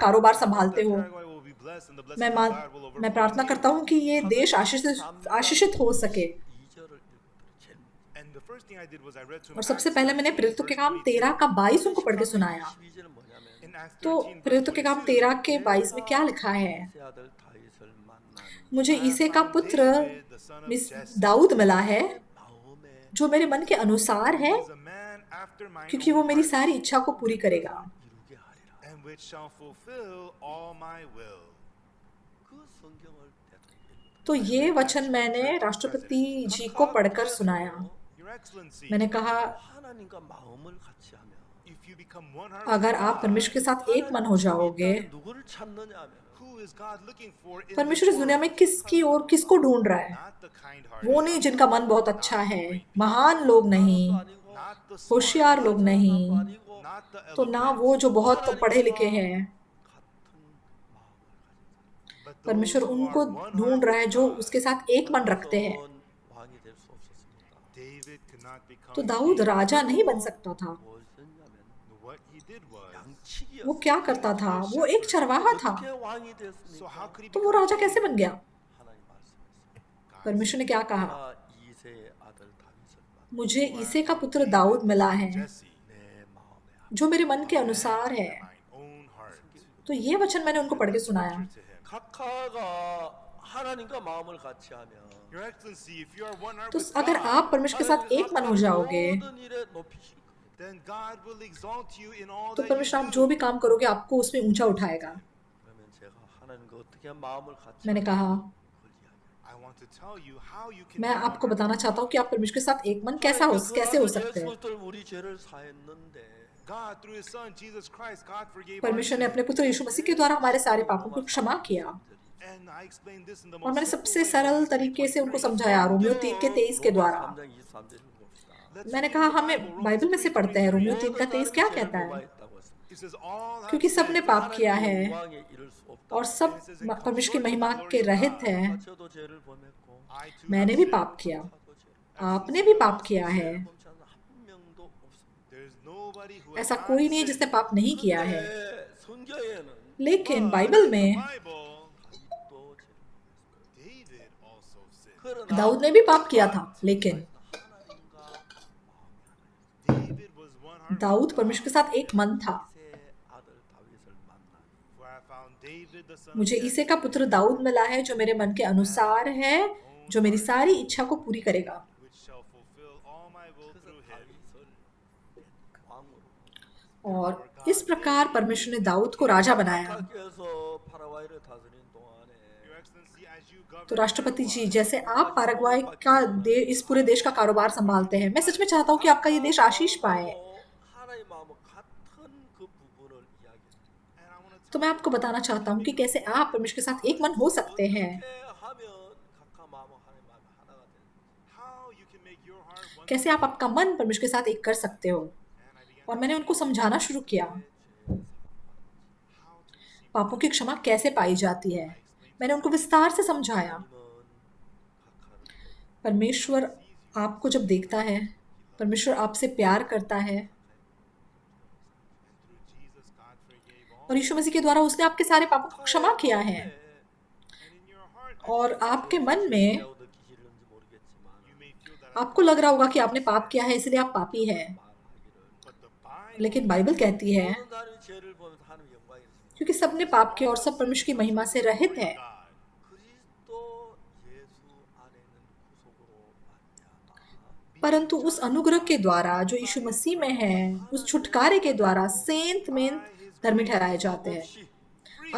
कारोबार संभालते that हो, Paraguay will be blessed and the blessing of God will मैं overflow प्रार्थना to करता you. हूँ कि ये देश आशीषित हो सके। 2절을 읽었더니 제일 And the first thing I did was I read to him और सबसे Acts पहले मैंने 13, प्रेरितों के verse काम 22. 13 का 22 उनको पढ़ के सुनाया। 22절은 뭐냐면 In Acts तो 13, verse प्रेरितों के काम 13 के 22, 22 में क्या लिखा है? 이세 आ들 다윗을 만나니 मुझे I ईसे का found पुत्र David, the son of मिस Jesse, दाऊद मिला है, 마음에 जो मेरे मन के अनुसार है, who is a man after mine क्योंकि वो own मेरी heart, सारी इच्छा को पूरी करेगा 이루게 하리라. and which shall fulfill all my will. 그 성경을 대통령께 तो ये वचन मैंने राष्ट्रपति जी को पढ़कर सुनाया। Your Excellency, मैंने कहा, 하나님과 마음을 같이 하면 if you become one heart अगर with आप God, परमेश्वर के साथ एक मन हो जाओगे, 누구를 찾느냐 하면 who is God looking for in परमेश्वर this इस दुनिया में world? किसकी ओर किसको ढूंढ रहा है? Not the kind-hearted, वो नहीं जिनका मन बहुत अच्छा है, महान लोग नहीं, 아니고 not the smart, होशियार लोग नहीं, 아니고 not the तो ना eloquent, वो जो बहुत पढ़े लिखे हैं। 같은 마음을 가진 but those परमेश्वर who उनको are one ढूंढ heart रहा है with जो God. उसके साथ एक मन रखते हैं। 왕이 될 수 없었습니다. David could not become तो दाऊद king. राजा नहीं बन सकता था। 무엇이냐면 What he did was, 양치기였어요. वो क्या करता था? वो एक चरवाहा था। 어떻게 왕이 so 됐습니까? how could he तो वो become राजा king? कैसे बन गया? 하나님 말씀했어요. परमेश्वर ने क्या कहा? 내가 이세의 아들 다윗을 만나 मुझे ईसे का पुत्र दाऊद मिला है, Jesse, 내 마음에 जो मेरे मन के अनुसार है। mine own heart. तो ये वचन मैंने उनको पढ़ के सुनाया। To him. 각하가 하나님과 마음을 같이 하면 Your Excellency, if you are one heart तो with अगर God, आप परमेश्वर के साथ एक मन हो जाओगे, 모든 일에 높이실 거예요. then God will exalt you in all तो that परमेश्वर you आप do. जो भी काम करोगे आपको उसमें ऊंचा उठाएगा। 그러면 제가 하나님과 어떻게 마음을 같이 मैंने कहा, 그걸 이야기해요. I want to tell you how you can मैं be one आपको heart बताना with चाहता हूँ God. कि आप परमेश्वर के साथ एक मन कैसे हो सकते हैं। 예수를 우리 죄를 사했는데 God, through his son Jesus Christ, God forgave our परमेश्वर ने sins. अपने पुत्र यीशु मसीह के द्वारा हमारे सारे पापों को क्षमा किया। And I explained this in the और most मैंने simple सबसे way. सरल तरीके से उनको समझाया, रोमियो 3 के 23 के द्वारा। 3장 23절 읽어봅시다. Let's मैंने read कहा the हमें Bible, बाइबल में Romans से पढ़ते हैं, 3:23. रोमियो 3 का 23 क्या कहता है? It says, all have क्योंकि सबने sinned पाप किया है 영광에 이를 수 없다. और सब परमेश्वर की महिमा के रहित हैं। 저도 죄를 범했고 I too मैंने have भी sinned. पाप किया, 저도 죄를 आपने भी पाप किया है। 범치 않는 한 명도 없습니다. There's nobody who has ऐसा not कोई नहीं है sinned. जिसने पाप नहीं किया है। 근데 성경에는 लेकिन But बाइबल in the में Bible, 다윗도 죄를 범했습니다. David also sinned. 그러나 Dawood ने भी पाप किया था, लेकिन 하나님과 David was one heart Dawood with God. परमेश्वर के साथ एक मन था। 이세 아들 다윗을 만나니 For I found David, the son of मुझे Jesse, ईसे का पुत्र दाऊद मिला है, जो मेरे मन के अनुसार है, जो मेरी सारी इच्छा को पूरी करेगा। which shall fulfill all my will through 그래서 him. 다윗을 왕으로 और इस प्रकार परमेश्वर ने दाऊद को राजा बनाया। 각하께서 파라과이를 다스린 동안에 Your Excellency, as you govern तो राष्ट्रपति जी, Paraguay, जैसे आप पैराग्वाय का इस पूरे देश का कारोबार संभालते हैं, मैं सच में चाहता हूँ कि आपका ये देश आशीष पाए। 하나님 마음과 같은 그 부분을 이야기해요. and I want to तो मैं आपको बताना चाहता हूँ कि कैसे आप परमेश्वर के साथ एक मन हो सकते हैं, 어떻게 하면 각하 마음과 하나님 마음이 하나가 되는지 how you can make your heart one. कैसे आप आपका मन परमेश्वर के साथ एक कर सकते हो। And I began और मैंने उनको समझाना शुरू किया, how to receive. पापों की क्षमा कैसे पाई जाती है। मैंने उनको विस्तार से समझाया। 하나님은 각하를 परमेश्वर आपको जब देखता है, परमेश्वर आपसे प्यार करता है, Through Jesus, God forgave all. और यीशु मसीह के द्वारा उसने आपके सारे पापों को क्षमा किया है। And in your heart, और आपके मन में 뭐라고 느끼시는지 모르겠지만 you may feel that आपको लग रहा होगा कि आपने पाप किया है, इसलिए आप पापी हैं। 말하기를 but the Bible लेकिन बाइबल कहती है, 모든 사람이 죄를 보면 하나님 영광이 있습니다. क्योंकि सबने पाप किया और सब परमेश्वर की महिमा से रहित है। God. 그리스도 예수 안에는 구속으로 말미암아 परंतु उस अनुग्रह के द्वारा जो यीशु मसीह में है, उस छुटकारे के द्वारा सेंत में धर्मी ठहराए जाते हैं।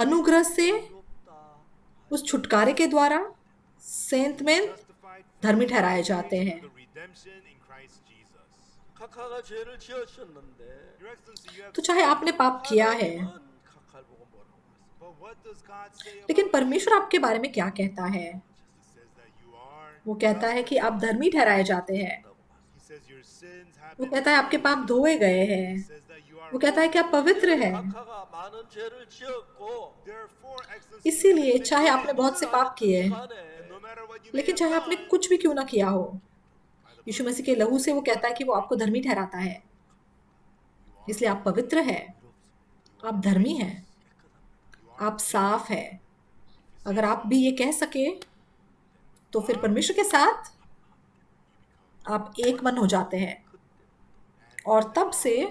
अनुग्रह से, 의롭다 उस छुटकारे के द्वारा सेंत में Justified धर्मी ठहराए जाते हैं। the redemption in Christ Jesus. 각하가 죄를 지으셨는데 Your Excellency, you have तो चाहे आपने पाप किया है, 하나님은 각하를 보고 뭐라고 말씀하세요? but what does God say about लेकिन परमेश्वर आपके बारे में क्या कहता है? Jesus says that you are वो कहता है कि आप धर्मी ठहराए जाते हैं। He says your sins have वो been कहता है आपके पाप धोए गए हैं। He says that you are वो कहता है कि आप पवित्र हैं। 각하가 많은 죄를 지었고 Therefore, Excellency, इसीलिए चाहे आपने बहुत से पाप किए, 간에 no matter what you may लेकिन have चाहे आपने done, कुछ भी क्यों ना किया हो, यीशु मसीह के लहू से वो कहता है कि वो आपको धर्मी ठहराता है। इसलिए आप पवित्र हैं, आप धर्मी हैं, आप साफ है। अगर आप भी ये कह सके तो फिर परमेश्वर के साथ आप एक मन हो जाते हैं, और तब से God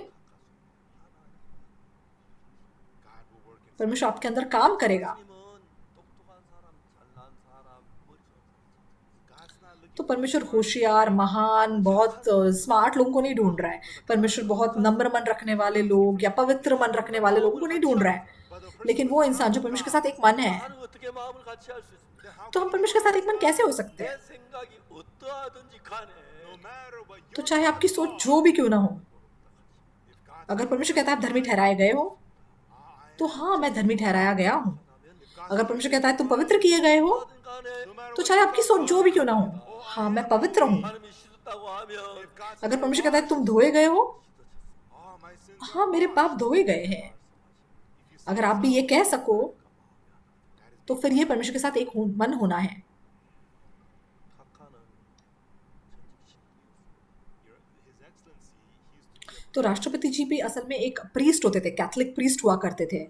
will work in परमेश्वर आपके अंदर काम करेगा। 주님은 똑똑한 사람, 잘난 사람, 머리 God's not looking तो परमेश्वर होशियार, महान, बहुत स्मार्ट लोगों को नहीं ढूंढ रहा है। परमेश्वर बहुत नम्र मन रखने वाले लोग या पवित्र मन रखने वाले लोगों को नहीं ढूंढ रहा है, लेकिन वो इंसान जो परमेश्वर के साथ एक मन है। 나는 어떻게 마음을 같이 할 수 있습니까? तो हम परमेश्वर के साथ एक मन कैसे हो सकते 내 हैं? 생각이 어떠하든지 간에 no matter what तो your चाहे आपकी सोच जो भी क्यों ना हो, अगर परमेश्वर कहता है आप धर्मी ठहराए गए हो, तो हाँ, मैं धर्मी ठहराया गया हूँ। अगर परमेश्वर कहता है तुम पवित्र किए गए हो, 어떤 간에 तो चाहे आपकी सोच जो भी क्यों ना हो, हाँ, मैं पवित्र हूँ। 하나님이 씻었다고 हा면 अगर परमेश्वर कहता है तुम धोए गए हो, all my sins हाँ, मेरे पाप धोए गए हैं। अगर आप भी ये कह सको तो फिर ये परमेश्वर के साथ एक मन होना है। 각하는 His Excellency, he used to be a तो राष्ट्रपति जी भी असल में एक प्रीस्ट होते थे, कैथोलिक प्रीस्ट हुआ करते थे।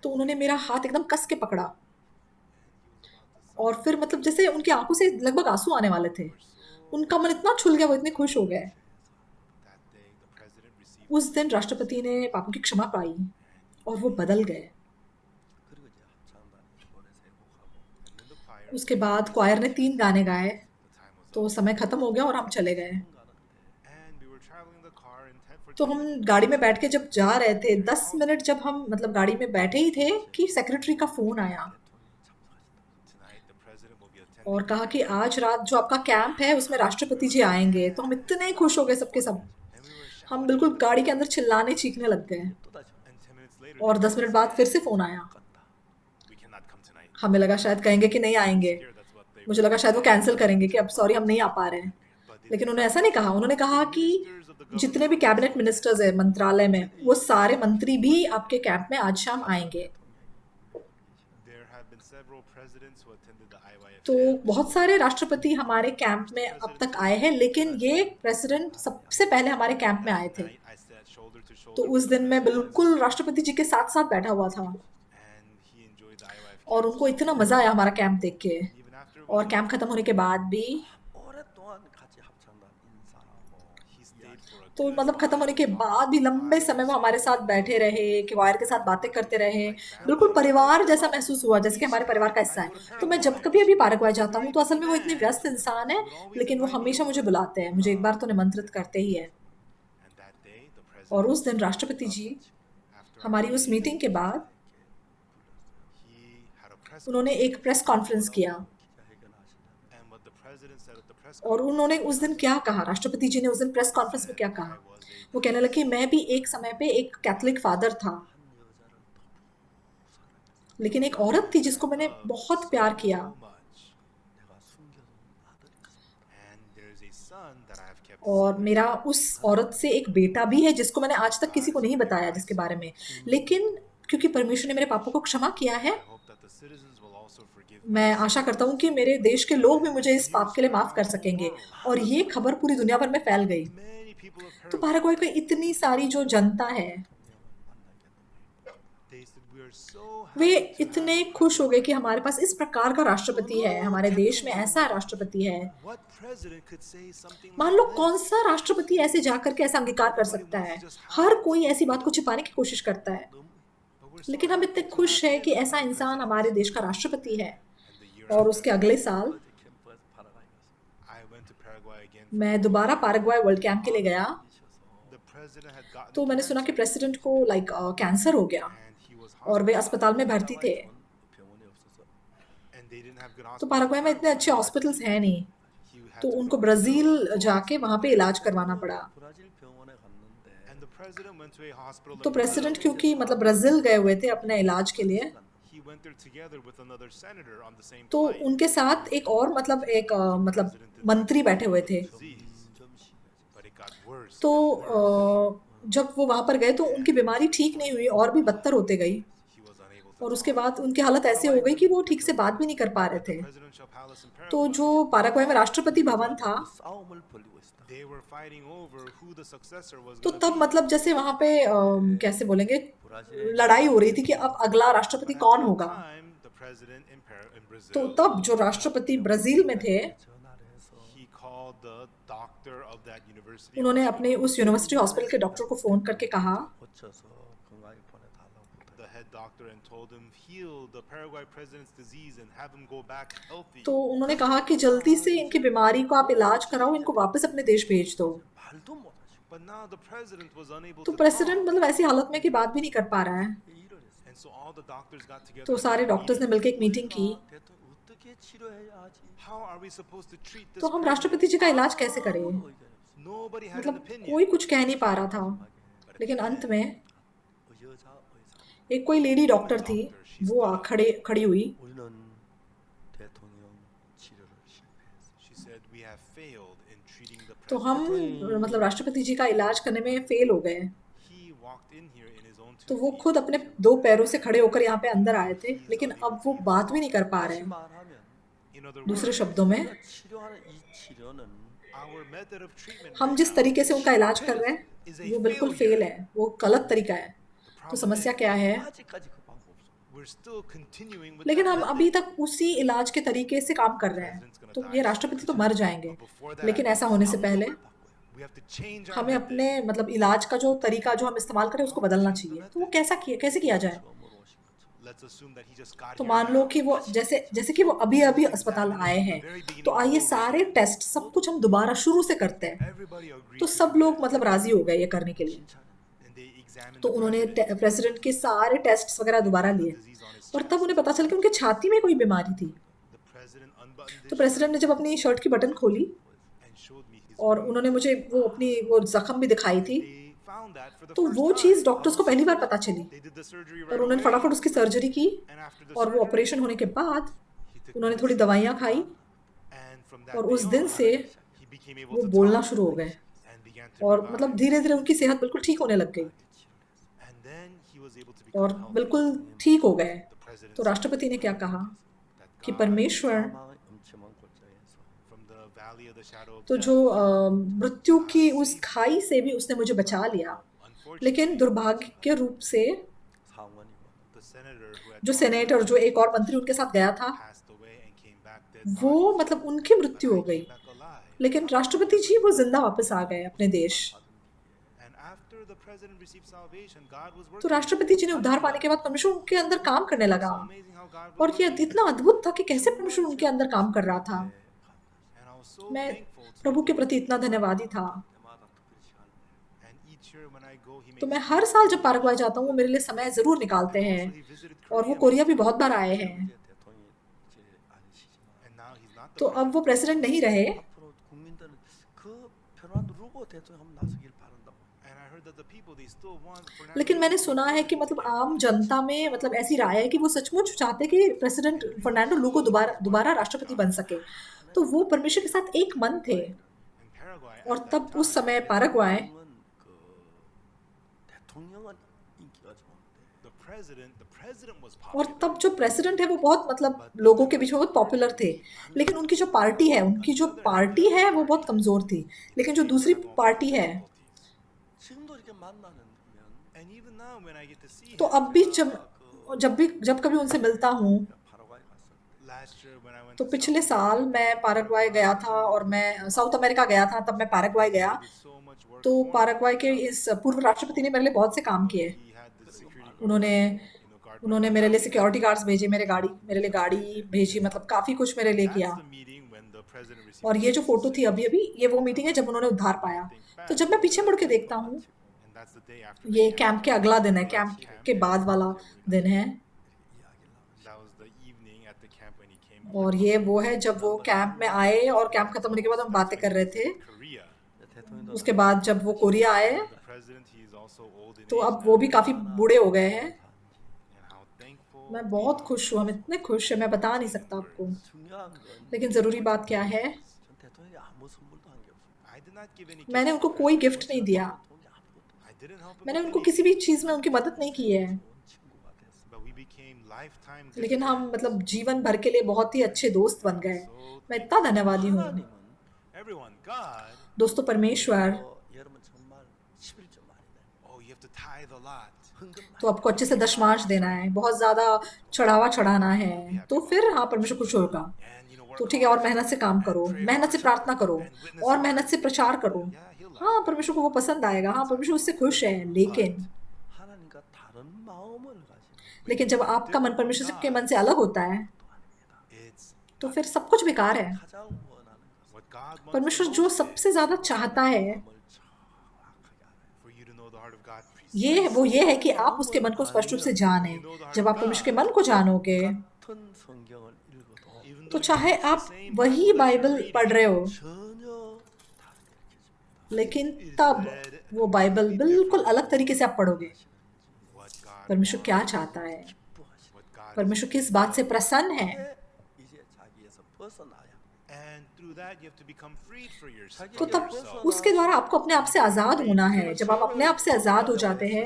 तो उन्होंने मेरा हाथ एकदम कस के पकड़ा, और फिर मतलब जैसे उनकी आंखों से लगभग आंसू आने वाले थे। उनका मन इतना छुल गया, वो इतने खुश हो गए। that day the president received उस दिन राष्ट्रपति ने पापों की क्षमा पाई और वो बदल गए। 그리고 이제 합창단이 이번에서 회복하고 and then the choir उसके बाद क्वायर ने 3 गाने गाए, the time was तो समय खत्म हो गया और हम चले गए। and we were traveling the car intent for तो हम गाड़ी में बैठ के जब जा रहे थे, 10 मिनट जब हम मतलब गाड़ी में बैठे ही थे कि सेक्रेटरी का फोन आया tonight the president will be attending और कहा कि आज रात जो आपका कैंप है उसमें राष्ट्रपति जी आएंगे। तो हम इतने खुश हो गए सबके सब, and we were shocked हम बिल्कुल गाड़ी के अंदर चिल्लाने चीखने लग गए। 또 다시 and 10 minutes later और 10 मिनट बाद फिर से फोन आया। we cannot come tonight हमें लगा शायद कहेंगे कि नहीं आएंगे, here that's what they मुझे लगा शायद वो कैंसिल करेंगे कि अब सॉरी हम नहीं आ पा रहे हैं। लेकिन उन्होंने ऐसा नहीं कहा। उन्होंने कहा कि जितने भी कैबिनेट मिनिस्टर्स है मंत्रालय में, वो सारे मंत्री भी आपके कैंप में आज शाम आएंगे। there have been several presidents who attended the IYF तो बहुत सारे राष्ट्रपति हमारे कैंप में अब तक आए हैं, लेकिन ये प्रेसिडेंट सबसे पहले हमारे कैंप में आए थे। I sat shoulder to shoulder तो उस दिन मैं बिल्कुल राष्ट्रपति जी के साथ साथ बैठा हुआ था, and he enjoyed the IYF और उनको इतना मजा आया हमारा कैंप देख के। even after और कैंप खत्म होने के बाद भी, 오랫동안 같이 합창단 인사하고 he stayed for a तो मतलब खत्म होने के बाद भी लंबे समय वो हमारे साथ बैठे रहे, क्वायर के साथ बातें करते रहे। बिल्कुल परिवार जैसा महसूस हुआ, जैसे कि हमारे परिवार का हिस्सा है। तो मैं जब कभी अभी पैराग्वाय जाता हूँ तो असल में वो इतने व्यस्त इंसान है, लेकिन वो हमेशा मुझे बुलाते हैं, मुझे एक बार तो निमंत्रित करते ही है। and that day the president और उस दिन राष्ट्रपति जी after हमारी उस मीटिंग के बाद he had a press उन्होंने एक प्रेस कॉन्फ्रेंस किया, 기자회견하시는 and what the president said at the press और उन्होंने उस दिन क्या कहा, राष्ट्रपति जी ने उस दिन प्रेस कॉन्फ्रेंस में क्या कहा। वो कहने लगे कि मैं भी एक समय पे एक कैथोलिक फादर था, लेकिन एक औरत थी जिसको मैंने बहुत प्यार किया, so much 내가 숨겨둔 아들이 있어. and there's a son that I have kept और मेरा उस औरत से एक बेटा भी है जिसको मैंने आज तक किसी को नहीं बताया जिसके बारे में। लेकिन क्योंकि परमेश्वर ने मेरे पापों को क्षमा किया है, I hope that the citizens will also forgive मैं आशा करता हूँ कि मेरे देश के लोग भी मुझे इस पाप के लिए माफ कर सकेंगे। और ये खबर पूरी दुनिया भर में फैल गई। many people have तो heard पैराग्वाय की इतनी सारी जो जनता है, they said we are so way happy इतने खुश हो गए कि हमारे पास इस प्रकार का राष्ट्रपति है, हमारे देश में ऐसा राष्ट्रपति है। what president could say something मान लो कौन सा राष्ट्रपति ऐसे जाकर के ऐसा अंगीकार कर सकता है। हर कोई ऐसी बात को छिपाने की कोशिश करता है, but we're so लेकिन हम इतने खुश हैं कि ऐसा इंसान हमारे देश का राष्ट्रपति है। and the year और उसके अगले साल 캠프에서 파라과이 갔어. I went to Paraguay again मैं दोबारा पैराग्वाय वर्ल्ड कैंप के लिए गया। the president had gotten तो मैंने सुना कि प्रेसिडेंट को कैंसर हो गया and he was और वे अस्पताल में भर्ती थे। 병원이 없어서 and they didn't have good तो hospitals पैराग्वाय में इतने अच्छे हॉस्पिटल्स हैं नहीं, he had तो to उनको go ब्राज़ील जाके वहाँ पे इलाज करवाना पड़ा। 브라질 병원에 갔는데 and the president went to a hospital तो in प्रेसिडेंट क्योंकि मतलब ब्राज़ील गए हुए थे अपने इलाज के लिए, he went there together with another senator on the same तो flight. उनके साथ एक और मतलब मंत्री बैठे हुए थे। Disease, but it got worse तो and worse. जब वो वहाँ पर गए तो उनकी बीमारी ठीक नहीं हुई और भी बदतर होते गई, He was unable to और उसके talk. बाद उनकी हालत ऐसी हो गई कि वो ठीक से बात भी नहीं कर पा रहे थे। Presidential palace in तो Paraguay. जो पाराग्वे में राष्ट्रपति भवन था, 싸움을 벌이고 있었다. They were fighting over who the successor was तो going तब to be. मतलब जैसे वहाँ पे कैसे बोलेंगे, 브라질의 लड़ाई हो रही थी कि अब अगला But राष्ट्रपति at कौन that होगा। time, the president in तो Brazil, तब जो राष्ट्रपति ब्राजील में थे, 전화를 해서 he called the doctor of that university. उन्होंने अपने उस यूनिवर्सिटी हॉस्पिटल के डॉक्टर को फ़ोन करके कहा 고쳐서 건강하게 보내달라고 부탁. The head doctor and told him heal the Paraguay president's disease and have him go back healthy. तो उन्होंने कहा कि जल्दी से इनकी बीमारी को आप इलाज कराओ, इनको वापस अपने देश भेज दो। 말도 못하시고 But now the president was unable तो to प्रेसिडेंट talk. मतलब ऐसी हालत में कि बात भी नहीं कर पा रहा है। 일을 했어요. And so all the doctors got together. तो and सारे had a डॉक्टर्स ने meeting. मिलकर एक मीटिंग की। 대통령 어떻게 치료해야 하지? How are we supposed to treat this तो हम president? राष्ट्रपति जी का इलाज कैसे करें? 아무도 의견이 없어요. Nobody had an मतलब opinion. कोई कुछ कह नहीं पा रहा था। लेकिन अंत में 여자 의사 एक कोई लेडी डॉक्टर थी, वो खड़ी हुई। 우리는 대통령 치료를 실패했어요. She said we have failed in treating the तो president. हम मतलब राष्ट्रपति जी का इलाज करने में फेल हो गए। He walked in here in his own तो 2 वो feet. खुद अपने 2 पैरों से खड़े होकर यहाँ पे अंदर आए थे, लेकिन अब वो बात भी नहीं कर पा रहे 다시 हैं। 말하면 In other दूसरे words, शब्दों में, 우리가 치료하는 이 치료는 our method of treatment हम right जिस now तरीके से उनका इलाज कर रहे हैं वो बिल्कुल फेल है, वो गलत तरीका है। तो समस्या क्या है? 아직까지 그 방법 없어. we're still continuing with लेकिन that हम method. अभी तक उसी इलाज के तरीके से काम कर रहे हैं। तो ये राष्ट्रपति तो मर जाएंगे, लेकिन ऐसा होने से पहले We have to change our हमें method. अपने मतलब इलाज का जो तरीका जो हम इस्तेमाल करें उसको बदलना चाहिए। तो वो कैसे किया जाए? 처음으로 ओ신 것처럼. Let's assume that he just got तो here मान लो now. कि वो जैसे कि वो अभी अस्पताल आए हैं, तो आइए सारे टेस्ट सब कुछ हम दोबारा शुरू से करते हैं। Everybody agreed तो to सब do लोग that. मतलब राजी हो गए ये करने के लिए। And they examined तो the उन्होंने president, प्रेसिडेंट के सारे टेस्ट वगैरह दोबारा लिए, disease on his और chest. तब उन्हें पता चला कि उनके छाती में कोई बीमारी थी। The president unbuttoned तो his प्रेसिडेंट ने जब अपनी शर्ट की बटन खोली shirt and showed me his और wound. उन्होंने मुझे वो जख्म भी दिखाई थी, They found that for the तो first वो time. चीज़ डॉक्टर्स को पहली बार पता चली, They did the surgery और right उन्होंने away. फटाफट उसकी सर्जरी की। And after the और वो surgery, ऑपरेशन होने के बाद he took उन्होंने medicine. थोड़ी दवाइयाँ खाई, And from that और day उस दिन on, से he became able वो to बोलना talk शुरू हो गए, and began to और revive. मतलब धीरे धीरे उनकी सेहत बिल्कुल ठीक होने लग गई, And then he was able to और become healthy. बिल्कुल ठीक हो गए। The president तो राष्ट्रपति ने क्या कहा that कि God, परमेश्वर 사망의 음침한 골짜기에서 from the valley of the shadow of तो death, जो मृत्यु की उस खाई से भी उसने मुझे बचा लिया, unfortunately, लेकिन दुर्भाग्य के रूप से 상원이고 the senator who had जो gone सेनेटर जो एक और मंत्री उनके साथ गया था, passed away and came back dead वो body. मतलब उनकी मृत्यु हो गई, Came back alive. लेकिन राष्ट्रपति जी वो जिंदा वापस आ गए अपने देश। And after the president received salvation, God was तो working. राष्ट्रपति जी ने उद्धार पाने के बाद परमेश्वर उनके अंदर काम करने लगा, So amazing how God was और ये working. इतना अद्भुत था कि कैसे परमेश्वर उनके अंदर काम कर रहा था। And I was so मैं thankful to प्रभु के him. प्रति इतना धन्यवादी था। 때마다 특별히 시간을 내요. And each year when I go, he तो makes मैं हर साल जब पैराग्वे जाता हूँ वो मेरे लिए समय ज़रूर निकालते हैं, he visited और वो Korea. कोरिया भी बहुत बार आए हैं। 이제 대통령이 이제 아니시지만 And now he's not the तो अब वो प्रेसिडेंट नहीं रहे, 앞으로 국민들은 그 편안 누르고 대통령 한번 나서길 바란다고. And I heard that the people, they still want Fernando लेकिन मैंने सुना है कि मतलब आम जनता में मतलब ऐसी राय है कि वो सचमुच चाहते कि प्रेसिडेंट फर्नांडो लू को दोबारा राष्ट्रपति बन सके। तो वो परमेश्वर के साथ एक मन थे, in Paraguay और at तब that उस time. समय पैराग्वे 대통령은 인기가 좋은데 The president was और popular. तब जो प्रेसिडेंट है वो बहुत मतलब लोगों के बीच में बहुत पॉपुलर थे, लेकिन उनकी जो पार्टी है वो बहुत कमज़ोर थी। लेकिन जो दूसरी पार्टी है, 지금도 이렇게 만나면 And even now when I get to see तो him, अब भी जब कभी उनसे मिलता हूँ, 파라과이 갔을 last year when I went तो to पिछले साल मैं पैराग्वे गया था, और मैं साउथ अमेरिका गया था, तब मैं पैराग्वे गया। did so much work तो for him. पैराग्वे के इस पूर्व राष्ट्रपति ने मेरे लिए बहुत से काम किए। He had the security guard, उन्होंने guard my उन्होंने मेरे लिए सिक्योरिटी गार्ड्स भेजे, मेरे लिए गाड़ी भेजी, मतलब काफ़ी कुछ मेरे लिए किया। That's the meeting when the president received और ये जो फोटो थी अभी ये वो मीटिंग है जब उन्होंने उद्धार पाया। तो जब मैं पीछे मुड़ के देखता हूँ, and that's the day after ये कैंप के अगला दिन है, कैंप के बाद वाला दिन है, that was the evening at the camp when he came और ये वो है जब वो कैंप में आए और कैंप खत्म होने के बाद हम बातें कर रहे थे। to Korea. 대통령도 उसके बाद जब वो कोरिया आए, The president, he is also old in तो age अब वो भी काफ़ी बूढ़े हो गए हैं, and how thankful मैं बहुत खुश हूँ, हम इतने खुश हैं, मैं बता नहीं सकता आपको। 중요한 건 लेकिन ज़रूरी बात क्या है, 전 대통령이 아무 선물도 한 게 없습니다. I did not give any मैंने gifts उनको to कोई President गिफ्ट नहीं Bush. दिया, 대통령이 아무것도 I didn't help him मैंने with उनको anything. किसी भी चीज़ में उनकी मदद नहीं की है, 좋은 친구가 됐습니다. But we became lifetime good लेकिन हम friends. मतलब जीवन भर के लिए बहुत ही अच्छे दोस्त बन गए। मैं इतना धन्यवादी हूँ। 하나님은 Everyone, God, दोस्तों, परमेश्वर, 여러분 정말 11조 많이 내요. oh, you have to tithe a lot. 헌금 많이 तो आपको अच्छे से दशमांश देना है, बहुत ज़्यादा चढ़ावा चढ़ाना है, तो फिर हाँ परमेश्वर खुश होगा। And, you know, work तो ठीक है, और hard. मेहनत से काम करो, मेहनत से प्रार्थना करो, और मेहनत से प्रचार करो। हाँ, परमेश्वर को वो पसंद आएगा, हाँ परमेश्वर उससे खुश है। 하나님과 다른 마음을 가지고 लेकिन जब आपका मन परमेश्वर के मन से अलग होता है, It's तो फिर सब कुछ बेकार है। 가장 원하는 것은 what God wants परमेश्वर जो सबसे ज़्यादा चाहता है, 마음을 정확하게 알아요. for you to know the heart of God. ये है कि आप उसके मन को स्पष्ट रूप से जानें। जब आप परमेश्वर के मन को जानोगे, 같은 성경을 읽어도 Even तो though चाहे आप वही बाइबल पढ़ रहे हो, 전혀 다르게 읽혀집니다. लेकिन तब वो बाइबल बिल्कुल अलग तरीके से आप पढ़ोगे। what God, परमेश्वर क्या चाहता है, what God, परमेश्वर किस बात से प्रसन्न है, 이제 자기에서 벗어나야 and through that you have to become freed for yourself. तो तब उसके द्वारा आपको अपने आप से आज़ाद होना है। जब आप अपने आप से आज़ाद हो जाते हैं,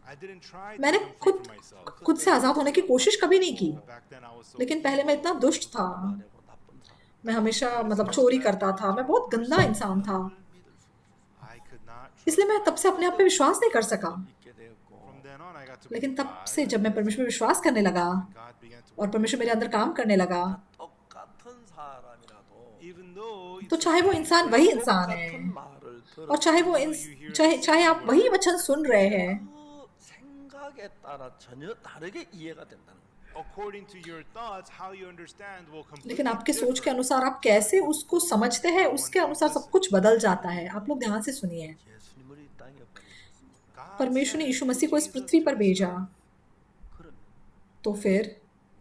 I didn't try to मैंने become free for myself. खुद से आज़ाद होने की कोशिश कभी नहीं की, Back then I was so लेकिन पहले मैं इतना दुष्ट था, 내고 나쁜 사람 मैं हमेशा मतलब चोरी करता था, मैं बहुत गंदा इंसान था, I could not. इसलिए मैं तब से अपने आप पे विश्वास नहीं कर सका। 있게 되었고 From then on I got to लेकिन believe तब God. से जब मैं परमेश्वर पे विश्वास करने लगा God began to और परमेश्वर मेरे अंदर काम करने लगा, 똑같은 사람이라도 even though तो चाहे वो इंसान वही इंसान है, 똑같은 말을 들어 और चाहे आप वही वचन सुन रहे हैं, 그 생각에 따라 전혀 다르게 이해가 된다는 거예요. according to your thoughts how you understand will completely लेकिन आपके सोच के differ. अनुसार आप कैसे उसको समझते हैं, उसके अनुसार सब कुछ बदल जाता है। आप लोग ध्यान से सुनिए, 예수님을 이 땅에 보내셨습니다. God परमेश्वर ने sent यीशु मसीह को इस Jesus पृथ्वी to पर भेजा, 그러면 तो फिर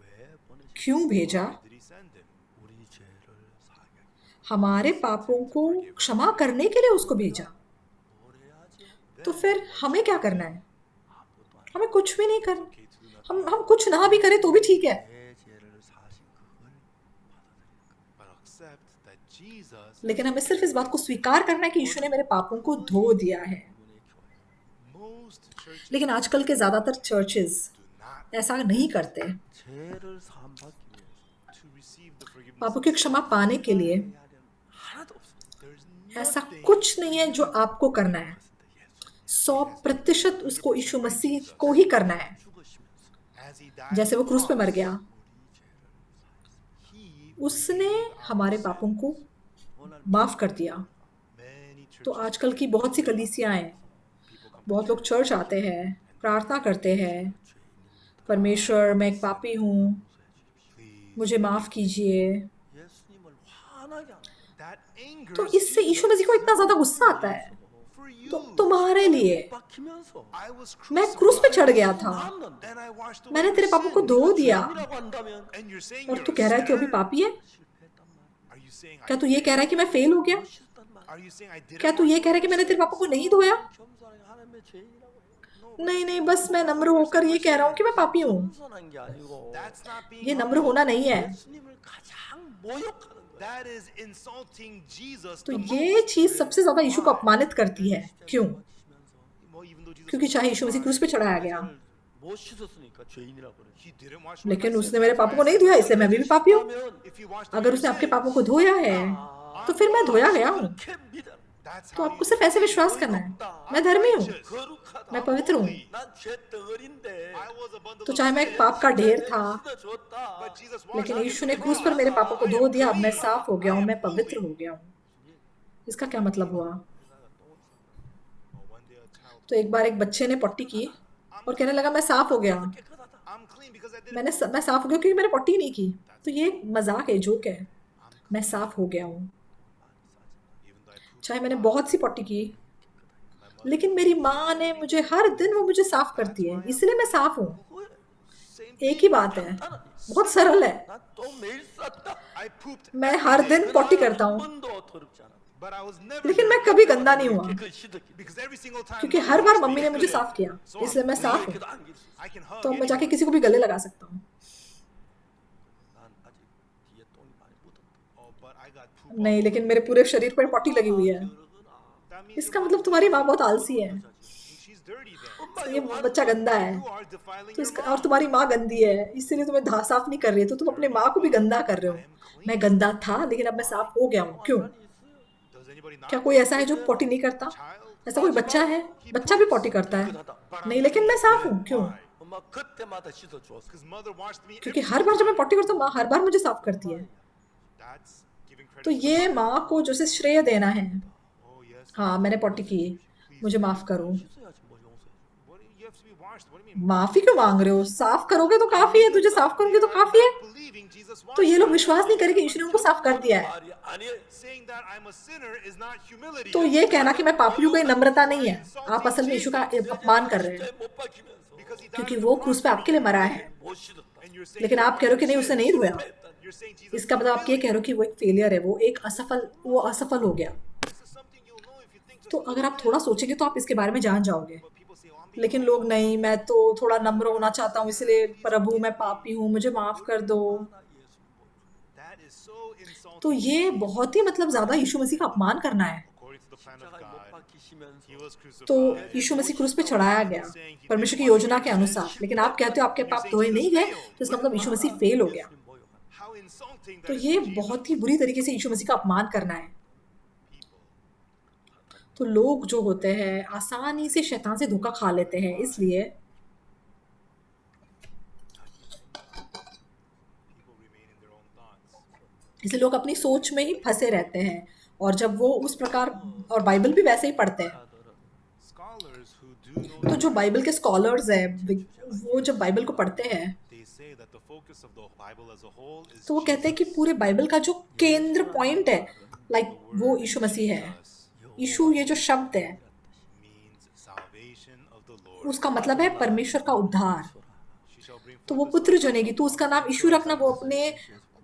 왜 보내셨어요? क्यों भेजा? Why did he send him? 우리 죄를 사하게 하기. हमारे पापों को क्षमा करने के लिए उसको भेजा। 뭘 해야지? तो फिर हमें क्या करना है? 아무것도 안 हमें कुछ भी नहीं करना। Okay, to do nothing हम कुछ ना भी करें तो भी ठीक है, 내 죄를 사신 그걸 받아들이는 but accept that Jesus, लेकिन हमें सिर्फ इस बात को स्वीकार करना है कि यीशु ने मेरे पापों को धो दिया है। 분의 교회. most churches लेकिन आजकल के ज़्यादातर चर्चेस do not ऐसा नहीं करते। 죄를 사함받기 위해서 to receive the forgiveness. पापों की क्षमा पाने के लिए 하나도 없습니다. There's ऐसा nothing कुछ नहीं है जो आपको करना है। 100% उसको यीशु मसीह को ही करना है। 죽으시면서 as he died. जैसे वो क्रूस पे मर गया, He उसने हमारे पापों को माफ कर दिया। many तो churches आजकल की बहुत सी कलीसियाँ हैं, people come बहुत लोग चर्च आते हैं, प्रार्थना करते हैं, परमेश्वर मैं एक पापी हूँ, please. मुझे माफ़ कीजिए। 예수님을 화나게 합니다. That anger तो इससे यीशु मसीह को इतना ज़्यादा गुस्सा आता है। for you. तो तुम्हारे लिए 박히면서 I was मैं क्रूस पे चढ़ गया था, 나았는데 and I washed away मैंने your तेरे पापों को sin. धो दिया, 죄인이라고 한다면 And you're saying और you're तू a कह रहा है तू अभी sinner? पापी है? 실패했단 말이야. Are you saying क्या तू ये कह रहा है कि मैं फेल हो गया? 멋있단 말이야. Are you saying I didn't क्या तू ये कह रहा है कि मैंने तेरे पापों को नहीं धोया? 겸손하게 하나님의 죄인이라고 해요. नहीं नहीं, बस मैं नम्र होकर ये कह रहा हूँ कि मैं पापी हूँ। 겸손한 게 아니고 That's not being ये नम्र होना नहीं है। 예수님을 가장 모욕하는 거야. That is insulting Jesus तो the ये most. चीज़ सबसे ज़्यादा यीशु को अपमानित करती है। क्यों? Well, even though Jesus क्योंकि चाहे यीशु मसीह क्रूस पे चढ़ाया गया, 못 씻었으니까 죄인이라고 그래. he didn't wash away लेकिन my उसने sins. मेरे पापों को नहीं धोया, इसलिए मैं भी पापी हूँ। If he washed away अगर your उसने आपके sins, पापों को धोया है, तो फिर मैं धोया गया हूँ। 그렇게 믿어. that's तो how आपको you सिर्फ ऐसे विश्वास करना है, मैं धर्मी हूँ, 거룩하다. मैं पवित्र हूँ। 난죄 덩어리인데 I was a bundle तो of चाहे मैं एक sin, पाप का ढेर था, 줬다. but Jesus washed लेकिन me यीशु with ने the क्रूस पर cross. मेरे पापों को I धो am दिया, अब मैं clean. साफ हो गया हूँ, I am मैं पवित्र holy. हो गया हूँ। इसका क्या मतलब हुआ? Oh, one day a child, तो एक बार एक बच्चे ने पट्टी की और कहने लगा मैं साफ हो गया, 깨끗하다. I'm clean because I didn't. मैं साफ हो गया क्योंकि मैंने पट्टी नहीं की। तो ये मजाक है, जोक है। मैं साफ हो गया हूँ, Even though I proved चाहे मैंने बहुत सी पट्टी की, लेकिन मेरी माँ ने मुझे हर दिन वो मुझे साफ करती है, इसलिए मैं साफ हूँ। same एक ही बात है, बहुत सरल है। 난또 매일 쌌다. I pooped मैं हर दिन पट्टी करता हूँ, 번도 더럽지 않아. But I was never लेकिन मैं dirty कभी गंदा नहीं हुआ, 깨끗이 씻었기 because every single time क्योंकि mother हर बार washed मम्मी me, ने मुझे साफ किया, so इसलिए मैं साफ हूँ। 누구에게도 안길 수 있어. I can hug तो अब मैं जाके anyone. किसी को भी गले लगा सकता हूँ। 난 아직 뒤에 똥이 많이 묻었다. Oh, but I got poop. नहीं, लेकिन मेरे पूरे शरीर पर पॉटी लगी हुई है। 그러구나. That means इसका your मतलब mom- तुम्हारी माँ बहुत आलसी है, she's dirty then. 엄마 ये 이거 बच्चा गंदा है। You are defiling तो your इसका mom. और तुम्हारी माँ गंदी है, इसलिए तुम्हें साफ नहीं कर रही है, तो तुम अपनी माँ को भी गंदा कर रहे हो। मैं गंदा था, लेकिन अब मैं साफ हो गया हूँ। क्यों? Does anybody not? क्या कोई ऐसा है जो पॉटी नहीं करता? Child? ऐसा कोई बच्चा है? बच्चा भी पॉटी करता है। नहीं, लेकिन मैं साफ हूँ। क्यों? 엄마 그때마다 씻어줬어. Because mother washed me. क्योंकि every हर बार जब मैं पॉटी करता हूँ, माँ हर बार मुझे साफ करती है। That's giving credit तो to the ये mother. माँ को जो से श्रेय देना है। Oh yes. हाँ, मैंने पॉटी की, मुझे माफ करो। 씻어야지 뭐 용서해. What do you have to be washed? What do you mean? माफी क्यों मांग रहे हो? साफ करोगे तो काफी है, तुझे साफ करूंगी तो काफी है। Believing Jesus तो ये washed लोग me. विश्वास नहीं करें कि यीशु ने उनको साफ कर दिया है। 말이 아니에요. Saying that I'm a sinner is not humility. तो ये कहना कि मैं पापी हूँ, कोई नम्रता नहीं है। आप असल में यीशु का अपमान कर रहे हैं, 못 밝히면서 Because he died क्योंकि on the वो cross क्रूस पे for me. आपके लिए मरा है, 못 씻었다. And you're saying लेकिन आप कह रहे हो कि नहीं, उसने नहीं धोया। you're saying Jesus इसका मतलब आप ये कह रहे हो कि वो एक फेलियर है, वो असफल हो गया। this is something you'll know if you think just तो अगर आप थोड़ा सोचेंगे तो आप इसके बारे में जान जाओगे। but people say, oh, I'm being लेकिन लोग नहीं, मैं तो थोड़ा नम्र होना चाहता हूँ, इसलिए प्रभु मैं पापी हूँ, मुझे माफ कर दो। that is so insulting. तो ये बहुत ही मतलब ज्यादा यीशु मसीह का अपमान करना है। According to the plan of 십자가에 못 God, 박히시면서 he was crucified. तो यीशु मसीह क्रूस पे चढ़ाया गया परमेश्वर की योजना के अनुसार, लेकिन आप कहते हो आपके पाप धोए नहीं गए, तो इसका मतलब यीशु मसीह फेल हो गया। How insulting तो that ये is to Jesus. बहुत ही बुरी तरीके से यीशु मसीह का अपमान करना है। तो लोग जो होते हैं आसानी से शैतान से धोखा खा लेते हैं, इसलिए People remain in their own thoughts. इसलिए लोग अपनी सोच में ही फंसे रहते हैं, और जब वो उस प्रकार, और बाइबल भी वैसे ही पढ़ते हैं। Scholars who do know तो जो बाइबल के स्कॉलर्स हैं, वो जब बाइबल को पढ़ते हैं they say that the focus of the Bible as a whole is तो वो कहते हैं कि पूरे बाइबल का जो केंद्र पॉइंट है, लाइक वो यीशु मसीह है। यीशु ये जो शब्द है, means salvation of the Lord. उसका मतलब है परमेश्वर का उद्धार। She shall bring तो वो पुत्र जनेगी, तो उसका नाम यीशु रखना, वो अपने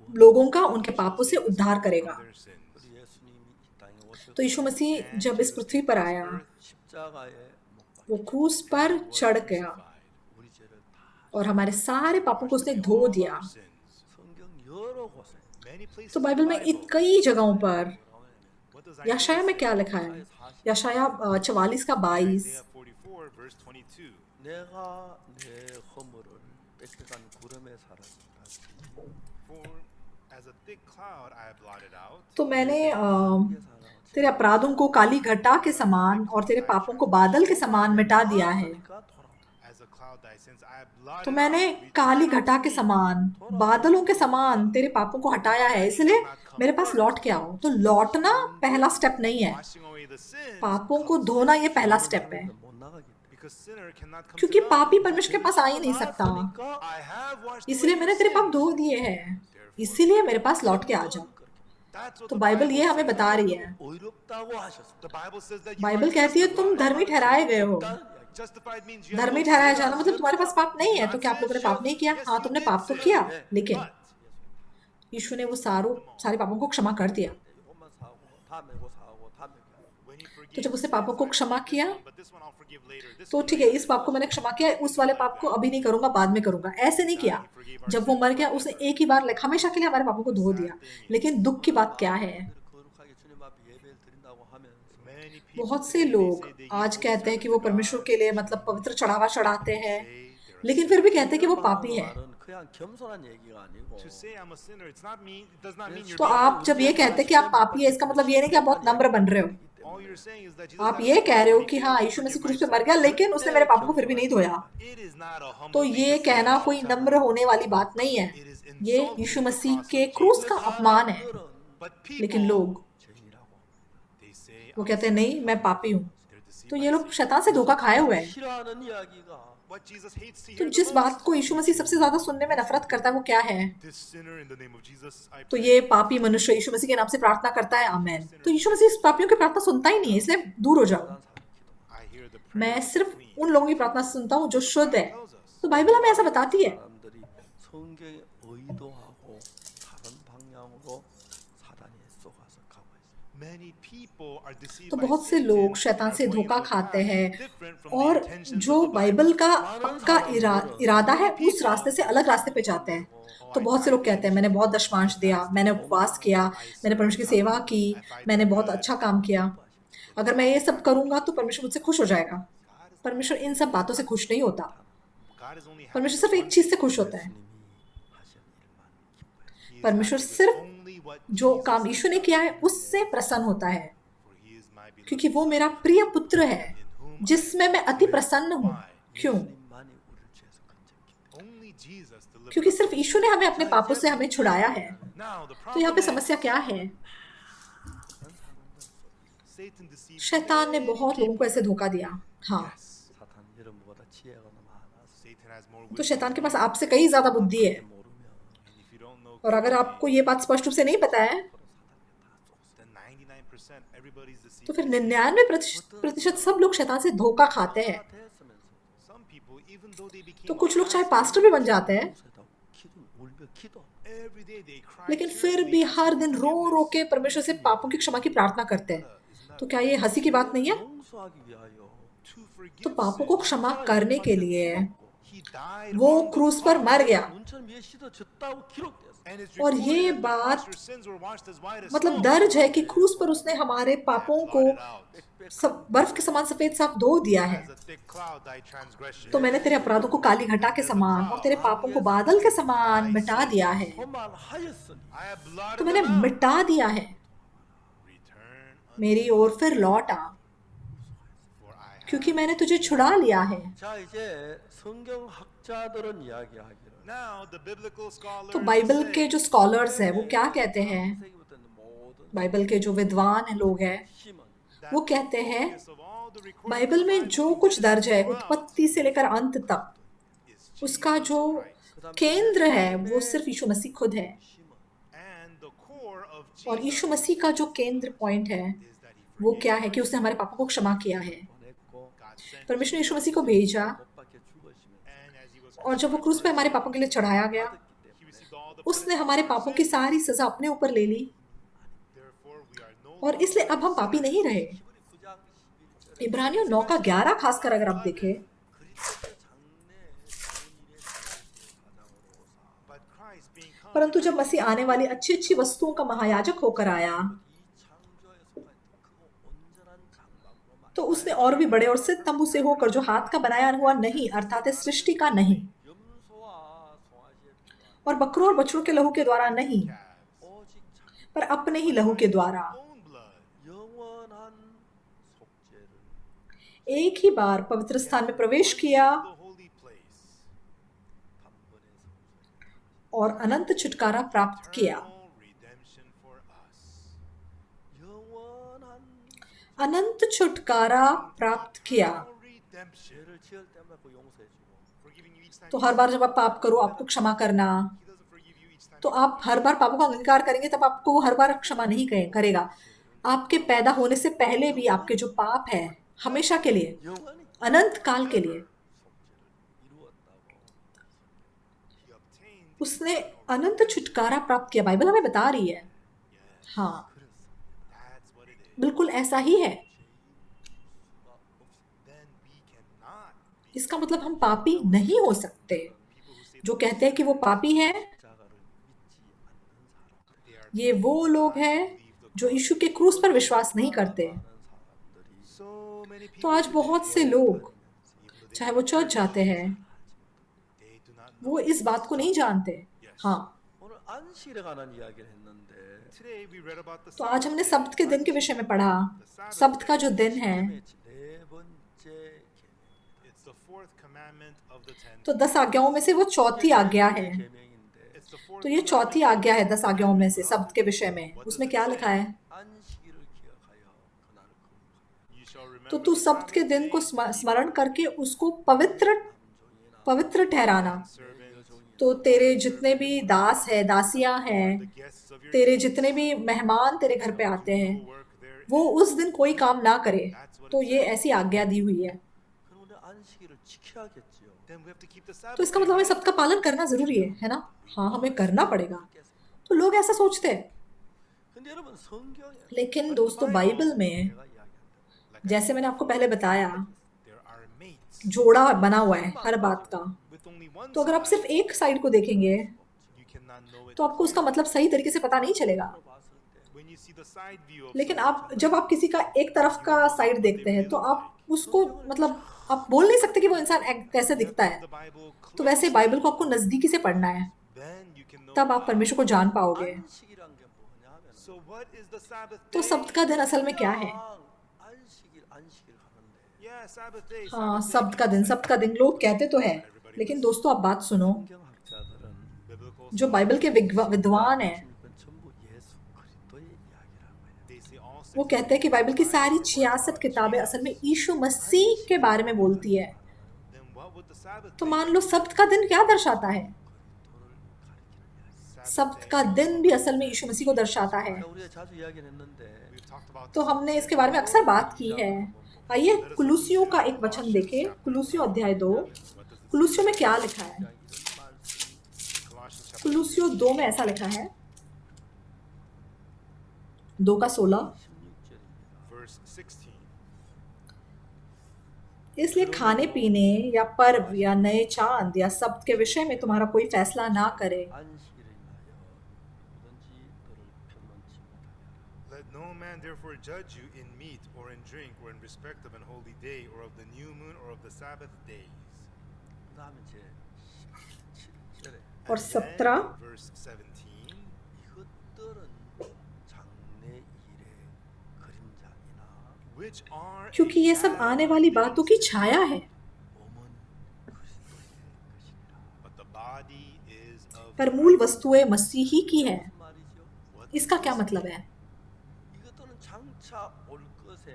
लोगों का उनके पापों से उद्धार करेगा। their sins. 우리 예수님이 이 땅에 오셔서 तो यीशु मसीह जब इस पृथ्वी पर आया, 십자가에 못 वो क्रूस पर चढ़ गया 우리 죄를 다 और हमारे सारे पापों को उसने धो दिया। Sins. 성경 여러 곳에 Many places तो in the बाइबल में Bible. कई जगहों पर, What does यशाया में क्या लिखा है? यशाया 44 का 22, Isaiah 44 verse 22. 내가 내 허물을 빽빽한 구름에 사라졌다. For as a thick cloud I have blotted out, तो मैंने तेरे अपराधों को काली घटा के समान और तेरे पापों को बादल के समान मिटा दिया है। as a cloud thy sins I have blotted तो मैंने out. काली घटा के समान, बादलों के समान तेरे पापों को हटाया है, इसलिए मेरे पास लौट के आओ। तो लौटना पहला स्टेप नहीं है, Washing away the sins पापों को धोना ये पहला स्टेप है, 못 나가기 때문에. because sinner cannot come क्योंकि to God. पापी परमेश्वर के पास आ ही नहीं सकता। I have washed इसलिए away मैंने your तेरे पाप sins. धो दिए हैं, इसीलिए मेरे पास लौट के आ जा। That's what तो the बाइबल ये Bible हमें says. बता रही है। 의롭다고 하셨습니다. The Bible says that you Bible are कहती है तुम धर्मी ठहराए गए हो। justified means you have धर्मी no ठहराया sin. जाना मतलब तुम्हारे पास पाप नहीं है। तो क्या आप लोगों ने पाप नहीं किया? हाँ, तुमने पाप तो किया, लेकिन यीशु ने वो सारे पापों को क्षमा कर दिया। 이것만 사고 다음에 이거 사고 다음에 이거. When he forgives तो जब उसने पापों को क्षमा किया, but this one I'll forgive later. This तो ठीक है, इस पाप को मैंने क्षमा किया, उस वाले पाप को अभी नहीं करूंगा, बाद में करूंगा, ऐसे नहीं किया। जब वो मर गया, उसने एक ही बार हमेशा के लिए हमारे पापों को धो दिया। लेकिन दुख की बात क्या है, 거룩하게 주님 앞에 예배를 드린다고 하면서 many people बहुत से लोग आज कहते हैं कि वो परमेश्वर के लिए मतलब पवित्र चढ़ावा चढ़ाते हैं, लेकिन फिर भी कहते हैं कि वो पापी है। 말은 그냥 겸손한 얘기가 아니고 to say I'm a sinner, it does not mean you're तो आप जब ये कहते हैं कि आप पापी है, इसका मतलब ये नहीं कि आप बहुत नम्र बन रहे हो। all you're saying is that Jesus आप has ये to कह रहे हो forgive कि me हाँ, to यीशु मसीह forgive क्रूस पे myself. मर गया, लेकिन उसने मेरे पापों को फिर भी नहीं धोया। It is not a humble तो thing ये to say. कहना कोई नम्र होने वाली बात नहीं है, It is ये insulting Yeshu the Masih cross के of क्रूस Jesus. का अपमान है। But लेकिन people, लोग 죄인이라고 they say वो कहते हैं नहीं, मैं पापी हूँ। they're deceived तो by ये लोग Satan. शैतान से धोखा खाए हुए हैं। 싫어하는 이야기가 What Jesus hates to तो hear जिस the बात most, को यीशु मसीह सबसे ज्यादा सुनने में नफरत करता है वो क्या है? this sinner in the name of Jesus, I तो pray. ये पापी मनुष्य यीशु मसीह के नाम से प्रार्थना करता है, आमेन। तो यीशु मसीह इस पापियों की प्रार्थना सुनता ही नहीं है, इसलिए दूर हो जाओ। I hear the मैं prayer of सिर्फ clean. उन लोगों की प्रार्थना सुनता हूँ जो शुद्ध है। Tells us. तो बाइबल हमें ऐसा बताती है। 사람들이 성경에 의도하고 다른 방향으로 사단이 속아서 가고 있어요. Many people are deceived तो by बहुत से Satan लोग शैतान and are से going धोखा into a खाते path हैं different from the और intentions जो of the Bible. बाइबल का 많은 पक्का 사람들은 इरादा है Many उस people रास्ते से अलग रास्ते पे जाते हैं। Oh, तो I बहुत से लोग कहते हैं मैंने बहुत दशमांश दिया, मैंने उपवास किया, मैंने परमेश्वर की सेवा की, मैंने बहुत अच्छा काम किया, अगर मैं ये सब करूंगा तो परमेश्वर मुझसे खुश हो जाएगा। परमेश्वर इन सब बातों से खुश नहीं होता। God is only happy परमेश्वर with सिर्फ एक one चीज से thing. खुश होता है। 예수님이 하신 일만 기뻐해. He is परमेश्वर happy with सिर्फ only what जो Jesus काम has यीशु ने done. किया है उससे प्रसन्न होता है, For he is my beloved क्योंकि वो son, मेरा प्रिय पुत्र है in whom I जिसमें मैं अति प्रसन्न हूँ। Why? क्यों? 예수님만이 우리를 죄에서 건져기. Only Jesus delivered क्योंकि us सिर्फ from यीशु ने हमें अपने पापों से हमें छुड़ाया है। Now the तो यहाँ पे problem समस्या क्या है? Satan deceived शैतान ने बहुत लोगों को ऐसे धोखा दिया। हाँ, Yes, 사탄 여러분보다 지혜가 너무 많아서 Satan has more तो wisdom. शैतान के पास आपसे कई ज्यादा बुद्धि है, 모르면 And if you don't know और अगर clearly, आपको ये बात स्पष्ट रूप से नहीं पता है then 99% everybody's deceived. तो फिर 99% सब लोग शैतान से धोखा खाते हैं। 됐으면서 Some people, even though they became तो कुछ लोग चाहे पास्टर भी बन जाते हैं, 기도 울며 기도. every day they cry लेकिन फिर भी हर दिन रो रो के परमेश्वर से पापों की क्षमा की प्रार्थना करते हैं। तो क्या ये हंसी की बात नहीं है? 용서하기 위하여 to forgive तो पापों को sin. क्षमा करने के लिए He died वो on the क्रूस पर cross. मर गया। 눈처럼 위에 씻어졌다고 기록되었어. And it's और recorded ये that the बात cross, your sins were washed as white as मतलब snow. दर्ज है कि क्रूस पर उसने हमारे पापों को Blotted out. बर्फ के समान सफेद साफ धो दिया है। As a thick cloud thy transgression. तो मैंने तेरे अपराधों को काली घटा के समान और तेरे पापों को बादल के समान मिटा दिया है। 거만하였으니 I have blotted तो मैंने them out. मिटा दिया है, Return मेरी ओर फिर लौट आ, for I have. क्योंकि मैंने तुझे छुड़ा लिया है। 자 이제 성경 학자들은 이야기하기를 Now the biblical scholars तो बाइबल के say, जो स्कॉलर्स हैं वो क्या कहते हैं? 세기부터는 모든 बाइबल के जो विद्वान लोग हैं 힘은 that वो the कहते हैं focus of all the recorded Bible में जो कुछ दर्ज है उत्पत्ति से लेकर अंत तक is उसका जो Christ. केंद्र है वो सिर्फ यीशु मसीह खुद है। And the core of और Jesus यीशु मसीह का जो केंद्र पॉइंट है is that he वो क्या है कि उसने हमारे पापों को क्षमा किया है। 보냈고 God sent परमेश्वर ने यीशु मसीह को भेजा 못 박혀 죽으시면 and as he was और जब वो क्रूस पे हमारे पापों के लिए चढ़ाया गया, he received all the उसने हमारे पापों की सारी सजा अपने ऊपर ले ली therefore we are no और इसलिए अब हम पापी नहीं रहे। 히브리 9장 11절 इब्रानियों 9 का 11 खासकर अगर आप देखें, 그리스도의 장래 좋은 일에 가장으로 오사 but Christ being come परंतु जब मसीह आने वाली अच्छी अच्छी वस्तुओं का महायाजक होकर आया 이 창조에 속한 크고 온전한 장막으로만 तो उसने और भी बड़े और सिद्ध तंबू से होकर जो हाथ का बनाया हुआ नहीं अर्थात इस सृष्टि का नहीं 염소와 송아지의 피와 और बकरों और बछड़ों के लहू के द्वारा नहीं, 오직 장 पर अपने ही लहू के द्वारा own blood 영원한 속죄를 एक ही बार पवित्र स्थान में प्रवेश किया the holy place 단번에 성소에 और अनंत छुटकारा प्राप्त किया। eternal redemption for us 영원한 अनंत छुटकारा प्राप्त किया। eternal redemption 죄를 지을 때마다 그 용서해주고 forgiving you each time तो हर बार जब आप पाप करो आपको क्षमा करना, he doesn't forgive you each time तो आप हर बार पापों का अंगीकार करेंगे तब आपको वो हर बार क्षमा नहीं करेगा। आपके पैदा होने से पहले भी आपके जो पाप है हमेशा के लिए, 영원히 अनंत काल के लिए 속죄를 이루었다고 he obtained उसने अनंत छुटकारा प्राप्त किया। बाइबल हमें बता रही है। हाँ, that's what it is बिल्कुल ऐसा ही है। then we cannot इसका मतलब हम पापी नहीं हो सकते। जो कहते हैं कि वो पापी है, 자가를 믿지 않는 사람 they are ये वो लोग हैं जो यीशु के क्रूस पर विश्वास नहीं करते। 많은 사람들이 so many तो people आज बहुत से लोग चाहे वो चर्च जाते हैं they do not know वो इस बात को नहीं जानते। हाँ, 오늘 안식일에 관한 이야기를 했는데 today we read about the तो आज हमने सब्त के दिन के विषय में पढ़ा। सब्त का जो दिन है 네 번째 계명 it's the fourth commandment of the 10 तो 10 आज्ञाओं में से वो चौथी आज्ञा है। 계명인데 it's the fourth तो ये चौथी आज्ञा है 10 आज्ञाओं में से सब्त के विषय में। उसमें क्या लिखा है? 안식일을 기억하여 그날을 거룩하라 you shall remember तो तू the सब्त के Sabbath दिन को day स्मरण करके उसको पवित्र ठहराना। servants तो तेरे जितने भी दास है, दासियां हैं, the guests of your तेरे जितने भी मेहमान तेरे घर पे आते हैं, work there वो उस दिन कोई काम ना करे। तो ये ऐसी आज्ञा दी हुई है। 그럼 우리 안식일을 지켜야겠지요. then we have to keep the तो Sabbath इसका मतलब हमें सबका पालन करना जरूरी है ना? हाँ, हमें करना पड़ेगा। तो लोग ऐसा सोचते हैं। 근데 여러분 성경에 लेकिन दोस्तों बाइबल में 내가 이야기한다. जैसे मैंने आपको पहले बताया There are mates जोड़ा बना हुआ है हर बात का। with only one तो अगर आप side. सिर्फ एक साइड को देखेंगे You cannot know it तो आपको उसका मतलब सही तरीके से पता नहीं चलेगा। 봤을 때 when you see the side view of लेकिन something. जब आप किसी का एक तरफ का साइड देखते हैं तो आप उसको मतलब आप बोल नहीं सकते कि वो इंसान कैसे दिखता है। The Bible तो वैसे बाइबल को आपको नजदीकी से पढ़ना है, then you can know तब आप परमेश्वर को जान पाओगे। 안식이란 게 뭐냐면 So what is the Sabbath तो day? सब्त का दिन असल में क्या है? 안식일 하는데 Yeah, Sabbath day. हाँ, Sabbath day. सब्त का दिन लोग कहते तो है, लेकिन दोस्तों आप बात सुनो, 성경학자들은 Biblical जो बाइबल के विद्वान हैं 이건 전부 예수 그리스도의 이야기라고 해요. they say all वो कहते हैं कि बाइबल की सारी 66 किताबें असल में यीशु मसीह के बारे में बोलती है। then what would the Sabbath तो day? मान लो सब्त का दिन क्या दर्शाता है? Sabbath सब्त day. का दिन भी असल में यीशु मसीह को दर्शाता है। 그러니까 우리가 जा주 이야기를 했는데 We've talked about तो हमने इसके बारे में अक्सर बात की है। आइए कुलूसियों का एक वचन देखें, कुलूसियों अध्याय 2। कुलूसियों में क्या लिखा है? Colossians chapter कुलूसियों 2 में ऐसा लिखा है, 2 का 16, 16절입니다. verse 16. इसलिए खाने पीने या पर्व या नए चांद या सब्त के विषय में तुम्हारा कोई फैसला ना करे, 안식일을 인하여 누구든지 너를 변론치 못하게 Let no man therefore judge you in meat or in drink or in respect of an holy day or of the new moon or of the Sabbath days. 그다음에 이제 17절에 और And 17, then, verse 17. 이것들은 장래 일의 그림자이나 Which are क्योंकि ये सब आने वाली बातों की छाया है, 몸은 그리스도의 것이니라. but the body is of पर मूल वस्तुएं मसीही की है। 무슨 말이죠? इसका क्या मतलब है? 이것들은 장차 올 것의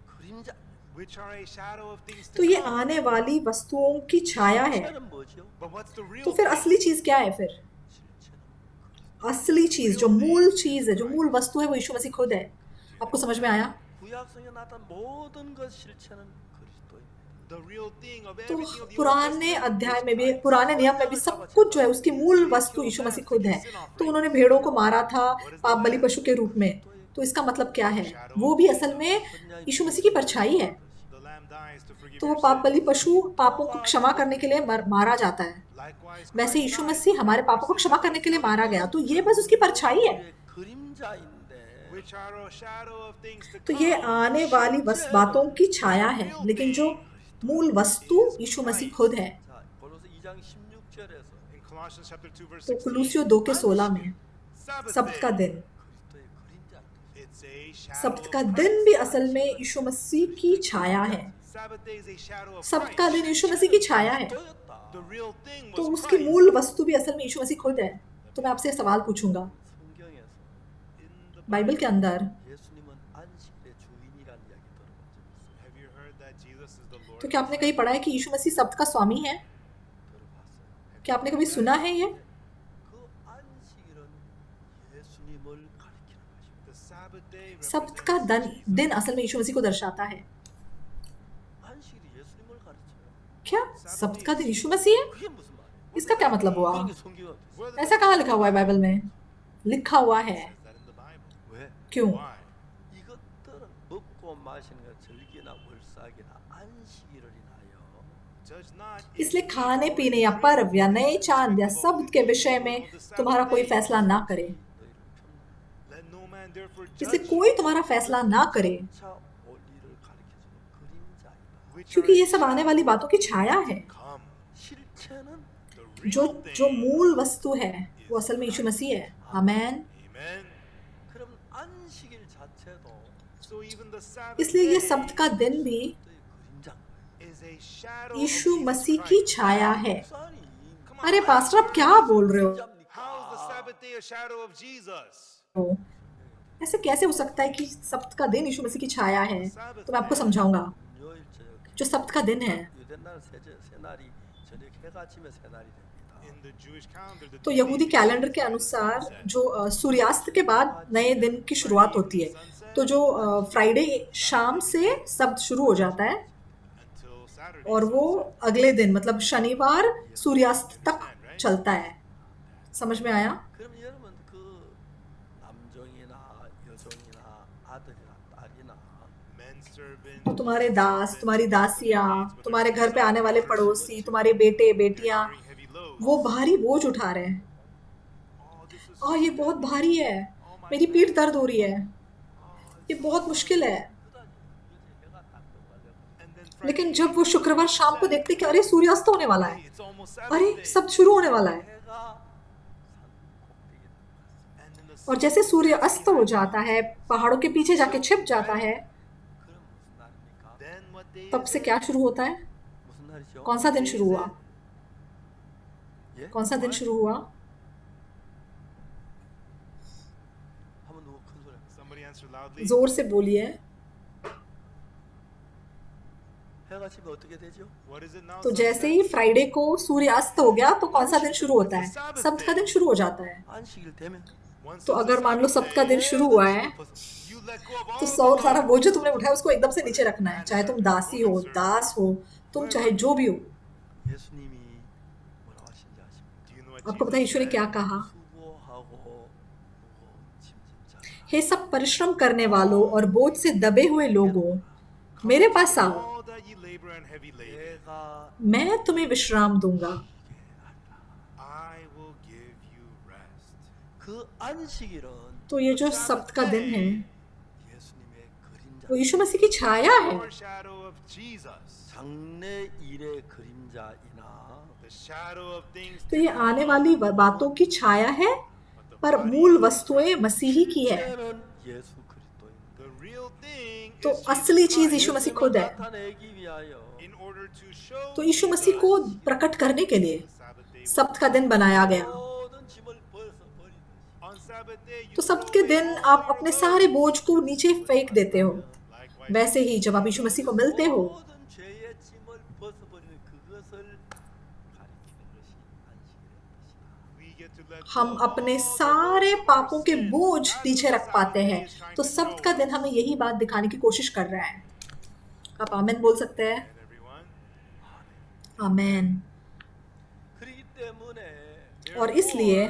그림자. which are a shadow of things तो to ये come. आने वाली वस्तुओं की छाया है। 실체는 뭐죠? But what's the real तो फिर thing? असली चीज क्या है? फिर 실체는 असली चीज, जो मूल चीज है, जो मूल वस्तु है, वो यीशु मसीह खुद है। आपको समझ में आया? 구약성에 나타난 모든 것 실체는 그리스도입니다. The real thing of तो everything of the Old पुराने Testament अध्याय is में भी, Christ. पुराने नियम में भी सब कुछ जो है उसकी मूल वस्तु यीशु मसीह खुद है। तो उन्होंने भेड़ों को मारा था पाप बलि पशु के रूप में, तो इसका मतलब क्या है? वो भी असल में यीशु मसीह की परछाई है। The lamb dies to forgive तो वो your पाप sins. बलि पशु पापों को क्षमा करने के लिए मारा जाता है। Likewise, वैसे Christ यीशु died मसीह हमारे पापों को क्षमा करने के लिए मारा गया, तो ये बस उसकी परछाई है। 그림자인데 which are a shadow of things to तो ये come. आने वाली बातों की छाया है, लेकिन जो मूल वस्तु यीशु मसीह खुद है। 자, 골로새 2장 16절에서 In Colossians chapter 2 verse तो 16, कुलूसियों 2 के 16 में Sabbath सब्त का day, दिन, 그리스도의 그림자. it's a shadow सब्त of का Christ. दिन भी असल में यीशु मसीह की छाया है। Sabbath day is a shadow of सब्त का Christ. दिन यीशु मसीह की छाया है, 또였다. The real thing तो was उसकी Christ. मूल वस्तु भी असल में यीशु मसीह खुद है। तो मैं आपसे सवाल पूछूंगा, 성경에서 In the बाइबल के अंदर 예수님은 안식일의 주인이라는 이야기 들어본 적 있어요? Have you heard that Jesus is the Lord? तो क्या आपने कहीं पढ़ा है कि यीशु मसीह सब्त का स्वामी है? 들어봤어요. क्या आपने कभी सुना है ये? 그 안식일은 예수님을 가리키는 것입니다. The Sabbath day सब्त का represents दिन असल में यीशु मसीह को दर्शाता है। 안식일이 예수님을 가르쳐요. क्या सब्त का दिन यीशु मसीह है? 그게 무슨 말이에요? इसका क्या मतलब हुआ? 그런 게 성경에 어디 있어요? Where does ऐसा कहाँ लिखा हुआ है बाइबल में? लिखा हुआ है। it says that in the Bible? 왜? क्यों? Why? 이것들은 먹고 마시는 것, 절기나 월삭이나 안식일을 인하여 Judge not इसलिए खाने पीने या पर्व या नए चांद या सब्त के विषय में तुम्हारा कोई फैसला ना करे। 너희를 평 let no man therefore इसलिए judge कोई तुम्हारा फैसला ना करे, 차 원리를 가르쳐주는 그림자이다. which क्योंकि are ये सब आने वाली बातों की छाया है। come. 실체는 The जो real जो thing. मूल वस्तु है वो असल में यीशु मसीह है। आमेन। Amen. 그럼 안식일 자체도 So even the Sabbath इसलिए ये day सब्त का दिन भी 그리스도의 그림자. is a shadow of Yeshu Jesus Masih Christ. की छाया है। 목사님, Come on, अरे पास्टर आप क्या बोल रहे हो? how is the Sabbath day a shadow of Jesus? ऐसे कैसे हो सकता है कि सब्त का दिन यीशु मसीह की छाया है? तो मैं आपको समझाऊंगा। 금요일 저녁 जो सब्त का दिन है, 유대날 새날이 저녁 해가 지면 새날이 됩니다. In the Jewish calendar, the तो day यहूदी कैलेंडर के अनुसार जो सूर्यास्त के बाद नए दिन की शुरुआत होती है, तो जो फ्राइडे शाम से सब्त शुरू हो जाता है until Saturday. और वो अगले दिन मतलब शनिवार सूर्यास्त तक चलता है। समझ में आया? 그럼 여러분 그 남종이나 아들이나 딸이나 men servants, तो तुम्हारे दास, तुम्हारी दासियाँ, maids with तुम्हारे their घर पे आने वाले sons, पड़ोसी, तुम्हारे बेटे they're बेटियाँ, carrying heavy loads. वो भारी बोझ उठा रहे हैं। Oh, this is ये so बहुत heavy. भारी है, Oh, my मेरी पीठ दर्द हो रही है, 아, ये बहुत मुश्किल है। 그다니 이제 해가 딱 떠가지고 And then लेकिन Friday जब वो शुक्रवार शाम को देखते कि अरे सूर्यास्त होने वाला hey, है, it's almost अरे Sabbath day. सब शुरू होने वाला है, 해가 산 꼭대기에 닿았어. And then the और sun जैसे सूर्य sets अस्त हो behind जाता them. है, पहाड़ों के पीछे जाके छिप जाता है, 그럼 무슨 날입니까? Then what day तब is से it? क्या शुरू होता है? 무슨 날이죠? कौन सा दिन शुरू हुआ? 예? कौन सा दिन शुरू हुआ? 한번 누구 큰 소리. Somebody answer loudly. जोर से बोलिए। 해가 지면 어떻게 되죠? What is it now? तो जैसे ही फ्राइडे को सूर्य अस्त हो गया तो कौन सा दिन शुरू होता है? सब्त का दिन शुरू हो जाता है। 안식일 되면 Once तो it's अगर a मान लो Sabbath सब्त का day, दिन शुरू हुआ है, you let go of तो all the सारा load. बोझ जो तुमने उठाया उसको एकदम से नीचे रखना है, चाहे तुम दासी हो, दास हो, तुम चाहे जो भी हो। 예수님이 뭐라고 하신지 아십니까? Do you know what आपको पता है Jesus यीशु ने said? क्या कहा? 수고하고 무거운 짐진 자들아, हे सब परिश्रम करने वालों और बोझ से दबे हुए लोगों, मेरे पास आओ, All that ye labor and heavy laden, 내가 मैं तुम्हें विश्राम दूंगा। I will give you rest. 그 안식일은 तो ये जो सब्त का दिन है, 예수님의 그림자, वो यीशु मसीह की छाया है, Foreshadow of Jesus. 장래 일의 그림자이나 The shadow of things तो to ये आने वाली बातों की छाया है, but the पर body मूल of वस्तुएं मसीही की है। 실제는 예수 그리스도입니다. the real thing तो is असली Jesus चीज Christ. यीशु मसीह खुद है। 나타내기 वि하여 In order to show तो यीशु मसीह को Jesus, प्रकट करने के लिए Sabbath day सब्त का दिन बनाया गया। 모든 짐을 벌써 버리듯이 on Sabbath day you तो सब्त throw के away दिन all आप your अपने load. सारे बोझ को नीचे फेंक देते हो। Likewise, वैसे ही जब आप यीशु मसीह को मिलते हो, 모든 죄의 짐을 벗어버리는 그것을 가리키는 것이 안식일의 뜻이다. we get to let हम go अपने all the सारे loads of पापों our के sin. बोझ That's नीचे what रख the पाते Sabbath हैं। day is trying तो to सब्त show का दिन us. हमें यही बात दिखाने की कोशिश कर रहा है। आप आमीन बोल सकते हैं? And everyone, आमीन। 그렇기 때문에 और इसलिए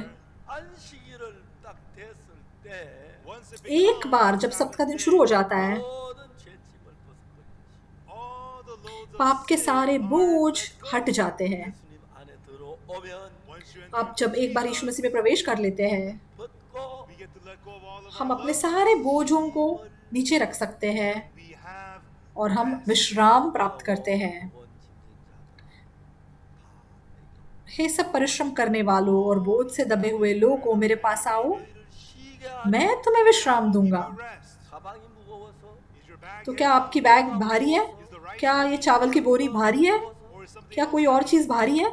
안식일을 딱 됐을 때 once it एक becomes बार जब सब्त का दिन शुरू हो जाता है, 모든 죄짐을 벗어버리듯이 all the loads of पाप के sin सारे are बोझ let go. हट जाते हैं। 예수님 안에 들어오면 Once you enter आप जब एक बार यीशु मसीह में प्रवेश कर लेते हैं, 벗고 we get to let go of all of हम our अपने loads. सारे बोझों को नीचे रख सकते हैं We have और हम विश्राम प्राप्त करते हैं। 무거운 짐진 자들아, हे सब परिश्रम करने वालों और बोझ से दबे हुए लोगों, मेरे पास आओ, 너희를 쉬게 하는 मैं तुम्हें विश्राम दूंगा। rest. 가방이 무거워서 Is your bag तो heavy? क्या आपकी बैग भारी है? क्या ये चावल की बोरी भारी है? Or is something क्या else कोई और चीज भारी है?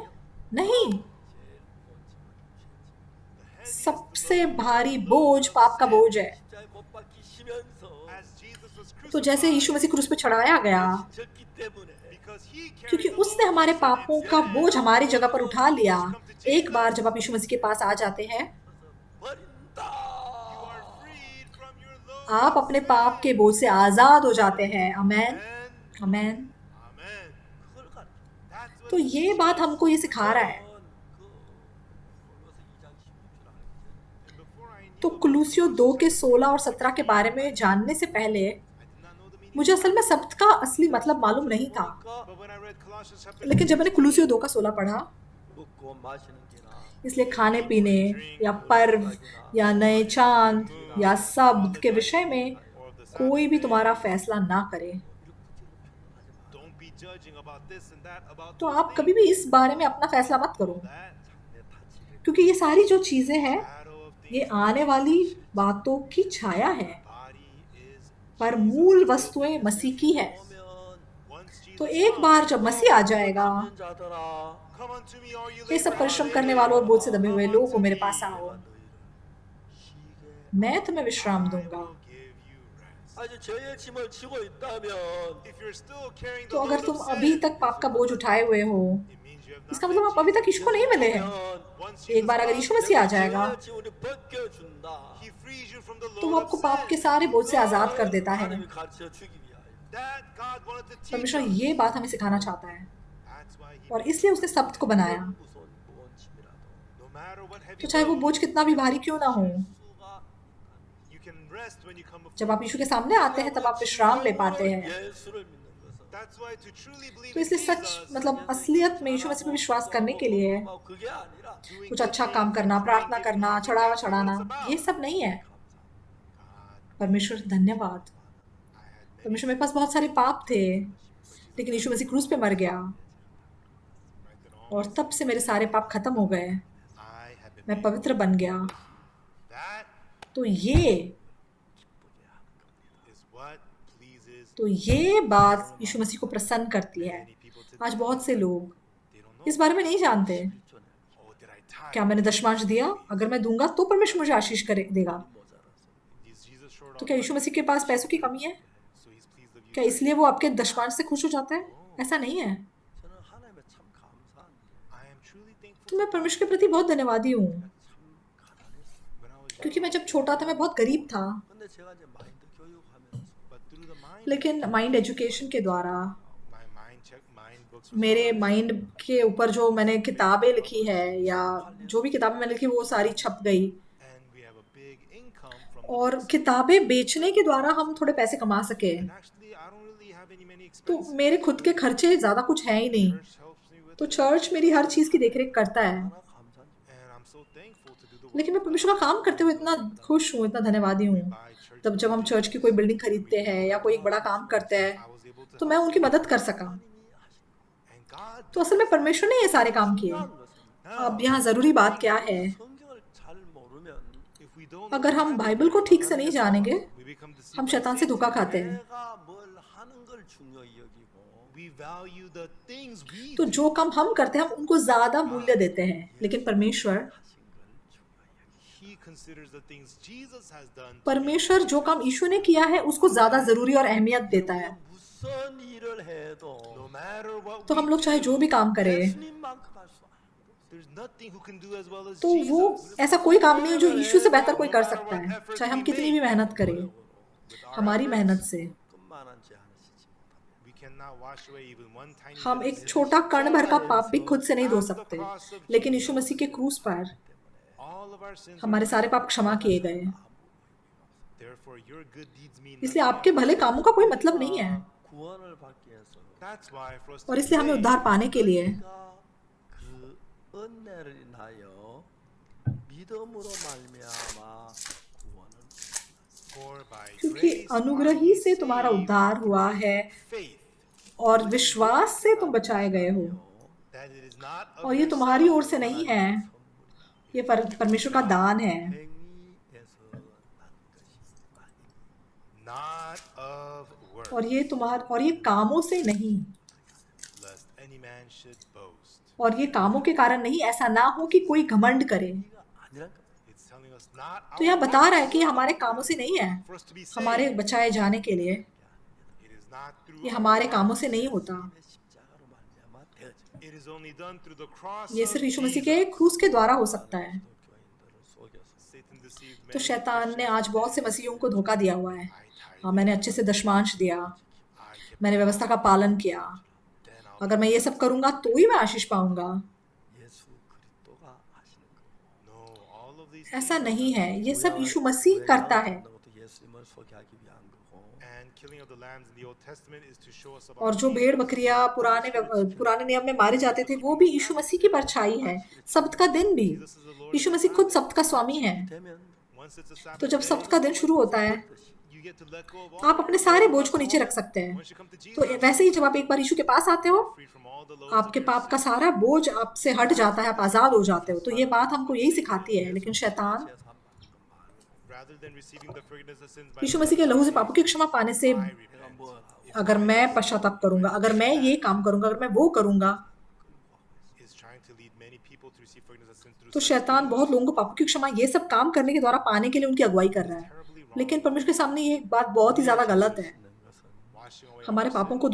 नहीं, 제일 무거운 짐을 죄짐. सबसे भारी बोझ पाप का बोझ है। 십자가에 못 박히시면서 as Jesus was तो जैसे crucified यीशु मसीह क्रूस पे चढ़ाया गया, 졌기 때문에 because he carried क्योंकि the उसने load हमारे of sin पापों and का sin. बोझ हमारी जगह पर उठा लिया। एक बार जब आप यीशु मसीह के पास आ जाते हैं, 버린다. You are freed from your load. आप अपने पाप के बोझ से आजाद हो जाते हैं। आमेन, Amen. Amen. Amen. 그걸 가르쳐. That's what तो ये बात हमको ये सिखा रहा है। 그 골로새 2장 16절 알기 and before I knew तो about कुलूसियो 2 के 16 और 17 के बारे में जानने से पहले I did not know the meaning. मुझे असल में सब्त का असली मतलब मालूम नहीं था। 전에 But when I read Colossians chapter लेकिन जब मैंने कुलूसियो 2 का 16 पढ़ा, 먹고 마시는 게나 इसलिए खाने पीने या पर्व या नए चांद या शब्द के विषय में or of the Sabbath, कोई भी तुम्हारा फैसला ना करे। don't be judging about this and that about तो those आप कभी भी इस बारे में अपना फैसला मत करो, that 내 다치를 क्योंकि ये सारी जो चीजें हैं, shadow of ये things आने वाली बातों की छाया है, body is पर मूल वस्तुएं मसीह की है। 오면 once Jesus तो एक बार जब मसीह आ जाएगा, 짐진 जा들아 come unto me all you ये labor सब and परिश्रम heavy करने laden, वालों और बोझ से दबे हुए come लोगों unto को मेरे me, पास आओ, 내가 너희를 쉬게 मैं तुम्हें विश्राम I दूंगा। will give you rest. 아직 죄의 짐을 지고 있다면 If you're still carrying the तो अगर load तुम of अभी sin, तक पाप का बोझ उठाए हुए हो, it means you have इसका not मतलब met आप अभी तक Jesus. यीशु को नहीं मिले हैं। Once एक बार अगर Jesus यीशु comes, मसीह आ जाएगा, 죄의 짐을 벗겨준다. he frees you from the तो वो load आपको of पाप के sin. सारे बोझ से आजाद कर देता है। 하나님이 가르쳐 주기 위하여. That God wanted to teach परमेश्वर us. ये बात हमें सिखाना चाहता है, That's why he और इसलिए उसने सब्त को बनाया। 무거운 짐이라도 no matter what heavy तो चाहे वो load, बोझ कितना भी भारी क्यों ना हो, 수가 you can rest when you come before जब आप यीशु के सामने आते हैं तब आप विश्राम ले पाते हैं। 예수를 믿는 것은 That's why to truly believe तो in इसलिए सच Jesus, मतलब असलियत में यीशु मसीह पर विश्वास करने के लिए 그게 आ니라 doing कुछ good अच्छा things काम करना, and प्रार्थना praying, करना, giving चढ़ावा offerings, that's what चढ़ाना, it's about. ये सब नहीं है। परमेश्वर धन्यवाद, I had many परमेश्वर मेरे पास बहुत सारे पाप थे, लेकिन यीशु मसीह क्रूस पे मर गया right then और तब से मेरे सारे पाप खत्म हो गए, I have been मैं made. पवित्र बन गया। That तो ये is what pleases तो ये बात यीशु मसीह को प्रसन्न करती है। many people today. आज बहुत से लोग They don't know. इस बारे में नहीं जानते। Oh, did I tithe? क्या मैंने दशमांश दिया? अगर मैं दूंगा तो परमेश्वर मुझे आशीष देगा। Is Jesus short तो on क्या यीशु मसीह के पास पैसों की कमी है? so he's pleased of you? क्या इसलिए वो आपके दशमांश से खुश हो जाता है? ऐसा नहीं है। 저는 하나님의 참 감사한 일. I am truly thankful. तो मैं परमेश्वर के प्रति बहुत धन्यवादी हूँ, 참 가난했어요. When I was young, क्योंकि मैं जब छोटा था मैं बहुत गरीब था, 근데 제가 이제 마인드 교육하면서 but through the mind, लेकिन माइंड एजुकेशन के द्वारा my mind books were मेरे माइंड के ऊपर जो मैंने किताबें लिखी है या जो भी किताबें मैंने लिखी वो सारी छप गई, and we have a big income from और किताबें बेचने के द्वारा हम थोड़े पैसे कमा सके। and actually I don't really have many तो expenses. मेरे खुद के खर्चे ज़्यादा कुछ है ही नहीं, Church helps me with तो it, चर्च मेरी हर चीज़ की देखरेख करता है। 하나 감사한 and I'm so thankful to do the work लेकिन मैं परमेश्वर का काम करते हुए इतना खुश हूँ, इतना धन्यवादी हूँ। by church. तब जब हम चर्च की कोई बिल्डिंग खरीदते हैं या कोई एक बड़ा काम करते हैं I was able to तो मैं उनकी मदद कर सका। and God तो असल में परमेश्वर ने ये सारे काम किए। अब यहाँ ज़रूरी बात क्या है, 성경을 잘 모르면 if we don't अगर हम बाइबल को ठीक से नहीं जानेंगे we become deceived. हम शैतान से धोखा खाते हैं। 내가 뭘 하는 걸 중요히 여기고 We value the things we तो जो काम हम करते हैं हम उनको ज़्यादा मूल्य देते हैं, लेकिन परमेश्वर 하신 걸 중요히 He considers the things Jesus has done. परमेश्वर जो काम यीशु ने किया है उसको ज़्यादा ज़रूरी और अहमियत देता है। 무슨 일을 해도 No matter what तो we हम लोग चाहे जो भी काम करें, 예수님만큼 할 수 없는 there's nothing who can do as well as तो वो Jesus. ऐसा कोई काम नहीं है जो यीशु से बेहतर कोई कर सकता है, चाहे हम कितनी भी मेहनत करें। With our हमारी efforts, मेहनत से 끝만한지 않으시지 못합니다. we cannot wash away even one tiny हम bit of एक sin. छोटा कण भर का पाप भी खुद से नहीं धो सकते, लेकिन यीशु मसीह के क्रूस पर All of our sins हमारे सारे पाप क्षमा किए गए। therefore your good deeds mean इसलिए nothing. आपके भले कामों का कोई मतलब नहीं है, 구원을 받기 위해서 That's why for us और to इसलिए हमें pray, उद्धार पाने के लिए 우리가 그 은혜를 인하여 믿음으로 말미암아 구원을 for by क्योंकि grace अनुग्रह are ही ye से तुम्हारा saved उद्धार हुआ है through faith, और विश्वास से तुम बचाए गए हो, that it is not of और ये तुम्हारी ओर से yourself, नहीं है, ये परमेश्वर का दान है, 행위에서 난 것이 아니고 not of works, और ये कामों से नहीं, lest any man should boast. और ये कामों के कारण नहीं, ऐसा ना हो कि कोई घमंड करे। 아니란 거. It's telling us not तो our यहाँ बता रहा है works कि ये हमारे कामों से नहीं है, for us to be saved. हमारे बचाए जाने के लिए, It is not through ये our हमारे works. कामों से नहीं होता, 십자가로 말미암아 되어져. It is only done through the cross ये of सिर्फ यीशु मसीह Jesus. के क्रूस के द्वारा हो सकता है। 교인들을 속여서 Satan deceived तो many शैतान ने आज बहुत से मसीहियों को धोखा दिया हुआ है। I tithe, हाँ, मैंने अच्छे से दशमांश दिया, I kept मैंने व्यवस्था का पालन किया, then I'll अगर मैं ये सब करूंगा तो ही मैं आशीष पाऊंगा। 예수 그리스도가 하시는 거예요. No, all of these ऐसा things नहीं है, ये सब यीशु मसीह करता है। 것도 예수님을 소개하기 위한 거고. and killing of the lambs in the Old Testament is to show us about और जो भेड़ बकरियां पुराने नियम में मारे जाते थे वो भी यीशु मसीह की परछाई है। सब्त का दिन भी, Jesus is the Lord. यीशु मसीह खुद सब्त का स्वामी है। 되면 Once it's a Sabbath तो जब day, सब्त का दिन शुरू होता है you get to let go of all आप अपने सारे बोझ को नीचे रख सकते हैं। Once you come to Jesus, तो वैसे ही जब आप एक बार यीशु के पास आते हो, free from all the loads आपके of your पाप का सारा बोझ आपसे हट जाता है, आप आज़ाद हो जाते हो। तो ये बात हमको यही सिखाती है। लेकिन शैतान 죄 삼 rather than receiving the forgiveness of sins by यीशु मसीह के लहू से पापों की क्षमा पाने से, I 내가 repent, 뭘 하고 अगर मैं पश्चाताप करूंगा, अगर मैं ये काम करूंगा, अगर मैं वो करूंगा, is trying to lead many people to receive forgiveness of sins through तो such शैतान बहुत लोगों को पापों की क्षमा ये सब काम करने के द्वारा पाने के लिए उनकी अगुवाई कर रहा है। terribly wrong. लेकिन परमेश्वर के सामने ये बात बहुत ही ज्यादा गलत है। 있는 것은 Washing away हमारे all पापों sin. को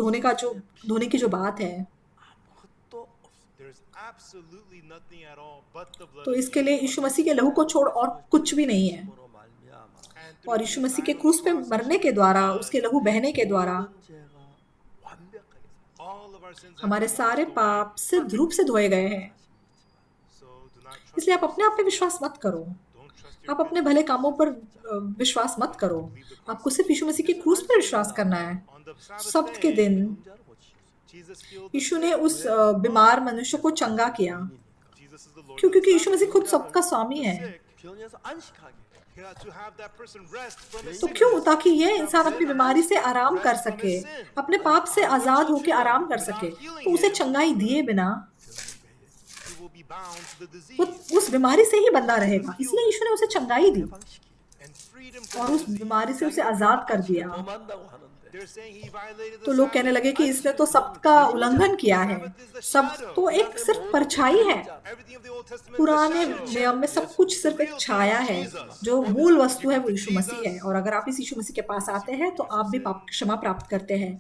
धोने की जो बात है, 아무것도 없어. There's absolutely nothing at all but the blood तो of इसके लिए यीशु मसीह के लहू को छोड़ और कुछ भी नहीं है। 으로 말미암아 and और through यीशु the मसीह के sign of क्रूस the पे cross of मरने के द्वारा, उसके लहू बहने के द्वारा 모든 죄가 완벽하게 사- all of our sins have हमारे been सारे washed away. पाप सिद्ध रूप से धोए गए हैं। So do not trust इसलिए आप अपने आप पे विश्वास मत करो। Don't आप अपने भले कामों पर विश्वास मत करो, आपको सिर्फ यीशु मसीह के क्रूस पर विश्वास करना है। On the Sabbath सब्त के day, दिन 병자를 고치셨어요. Jesus healed the यीशु ने sick. उस बीमार मनुष्य को चंगा किया, Jesus is the Lord क्यों? of the क्योंकि यीशु Sabbath. मसीह खुद सबका स्वामी है। Sick, 병에서 안식하게. he had to have that person rest from his तो sickness. क्यों? ताकि ये इंसान अपनी बीमारी से आराम कर सके, अपने पाप से आजाद होकर आराम कर सके। तो उसे चंगाई दिए बिना He will be bound to the वो disease उस बीमारी से ही बंधा रहेगा। इसलिए यीशु ने उसे चंगाई दी and freedom और from उस the disease. बीमारी से उसे आजाद कर दिया। 범한다고 하는데 They're saying he violated तो the लोग कहने Sabbath. लगे कि इसने तो सब्त का उल्लंघन किया है। सब्त तो एक सिर्फ परछाई है। Everything of the Old Testament is a पुराने shadow. नियम में सब कुछ सिर्फ एक छाया है। जो मूल वस्तु है वो यीशु मसीह है, और अगर आप इस यीशु मसीह के पास आते हैं तो आप भी पाप क्षमा प्राप्त करते हैं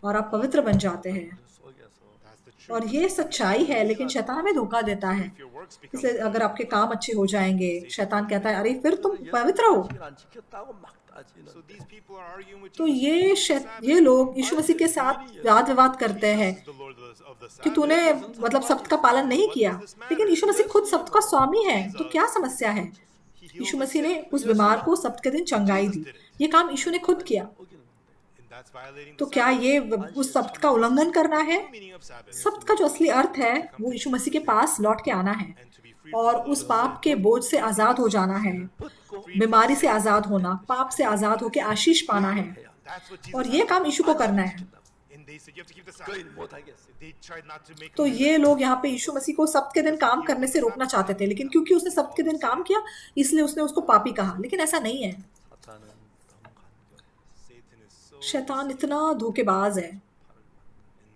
और आप पवित्र बन जाते हैं। 속에서 That's the truth. और ये सच्चाई है, लेकिन शैतान हमें धोखा देता है। If your works become इसलिए अगर आपके काम अच्छे हो जाएंगे, शैतान कहता है अरे फिर तुम पवित्र हो। 안식을 안 지켰다고 막 따지는. so these people are arguing with तो Jesus. ये लोग यीशु मसीह के साथ वाद विवाद करते हैं The Lord of the कि Sabbath. तूने मतलब सब्त का पालन नहीं किया, लेकिन यीशु मसीह खुद सब्त का स्वामी है। तो क्या समस्या है? यीशु मसीह ने उस बीमार को सब्त के दिन चंगाई दी। ये काम यीशु ने खुद किया। And that's violating तो the क्या ये उस सब्त का उल्लंघन करना है? meaning of Sabbath. सब्त का जो असली अर्थ है वो यीशु मसीह के पास लौट के आना है And to be free और उस पाप के बोझ से आजाद हो जाना है, बीमारी से आजाद होना, पाप से आजाद होकर आशीष पाना है। that's what Jesus और ये काम यीशु को करना है। and they said you have to keep the Sabbath. 그걸 못 하겠어요. They tried not to make तो him do ये that. लोग यहाँ पे यीशु मसीह को सब्त के दिन काम करने से रोकना चाहते थे, लेकिन क्योंकि उसने सब्त के दिन काम किया इसलिए उसने उसको पापी कहा। लेकिन ऐसा नहीं है। 사탄은 너무 간교해요. Satan is so शैतान इतना धोखेबाज है, and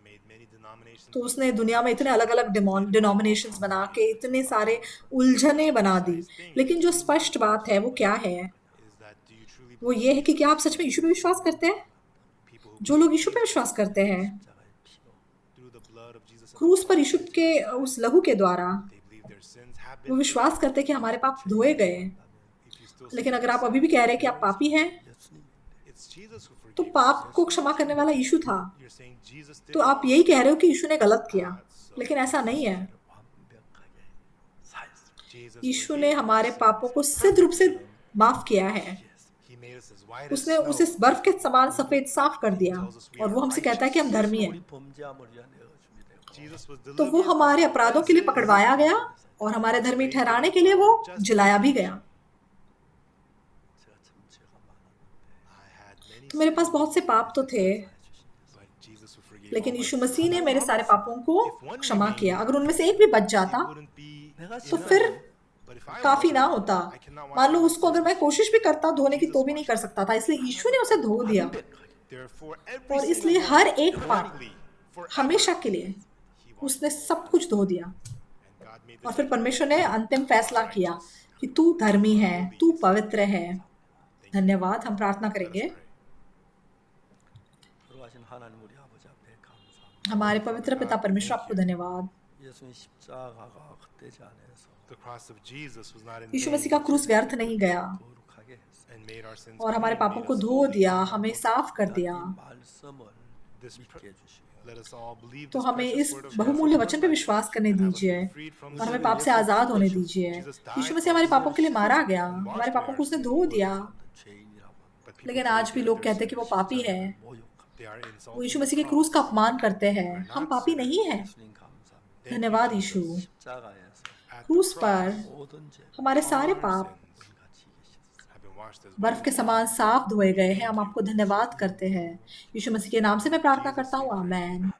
made many denominations. तो उसने दुनिया में इतने अलग अलग डिनोमिनेशंस बना के इतने सारे उलझने बना दी। लेकिन जो स्पष्ट बात है वो क्या है? Is that do you truly वो ये है कि क्या आप सच में यीशु पे विश्वास करते हैं? people who जो लोग यीशु पे विश्वास करते हैं, through the blood of Jesus and क्रूस पर यीशु के उस लहू के द्वारा they believe their sins have वो been विश्वास करते हैं कि हमारे पाप धोए गए। if you still लेकिन अगर आप अभी भी कह रहे हैं कि आप पापी हैं, it's Jesus who तो forgives. पाप को क्षमा करने वाला यीशु था। You're saying Jesus did तो आप यही कह रहे हो कि यीशु ने गलत किया, लेकिन ऐसा नहीं है। 완벽하게 사했습니다. Jesus यीशु ने हमारे पापों को सिद्ध रूप से माफ किया है। he made us as white as उसने snow. उसे बर्फ के समान सफेद साफ कर दिया और वो हमसे कहता है कि हम धर्मी हैं। 우리 범죄함을 위하여 준비되고 Jesus was तो वो delivered हमारे अपराधों के लिए पकड़वाया गया और हमारे धर्मी ठहराने के लिए वो जलाया भी गया। 제가 참 죄가 많았는데 I had many तो मेरे पास बहुत से पाप तो थे, but Jesus who forgave लेकिन all my यीशु मसीह ने मेरे सारे पापों को sins. क्षमा किया। अगर उनमें से एक भी बच जाता Wouldn't be 내가 तो 지금 फिर but if I काफी was, ना होता। I cannot wash मान लो my उसको अगर मैं कोशिश भी करता धोने की तो भी नहीं कर सकता था, इसलिए यीशु ने उसे धो दिया। therefore every और single इसलिए one हर एक पाप directly forever हमेशा के लिए उसने सब कुछ धो दिया। and God made और this फिर परमेश्वर ने अंतिम फैसला किया कि तू धर्मी है, तू पवित्र है। धन्यवाद। हम प्रार्थना करेंगे। 걸어가신 하나님 우리 아버지 앞에 감사합니다. हमारे पवित्र पिता परमेश्वर, आपको धन्यवाद। 예수님 십자가가 헛되지 않아서 the cross of Jesus was not in Yeshu vain मसीह का क्रूस व्यर्थ नहीं गया 거룩하게 했어요. and made our sins और हमारे clean, पापों made को us धो holy. दिया, हमें साफ कर दिया। 이 말씀을 This 믿게 해주시고 let us all believe तो this हमें precious इस word of बहुमूल्य God वचन पे विश्वास करने and have us दीजिए be freed from और हमें sin. पाप से आजाद होने दीजिए। यीशु मसीह हमारे पापों के लिए मारा गया, हमारे पापों को उसने धो दिया। 죄인이라고 But people लेकिन today आज भी say लोग they're कहते हैं कि वो पापी है, 모욕합니다. they are वो insulting यीशु the मसीह के cross. क्रूस का अपमान करते हैं। हम पापी नहीं हैं। 예수님 감사합니다. धन्यवाद यीशु। 십자가에서 At the क्रूस cross, पर 모든 죄 हमारे सारे our पाप sins 같이 계셨어요. have been washed as बर्फ के white. समान साफ धोए गए हैं। हम आपको धन्यवाद करते हैं। यीशु मसीह के नाम से मैं प्रार्थना करता हूँ, आमेन।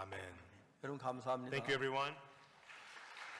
Amen. 여러분 감사합니다. Thank you, everyone.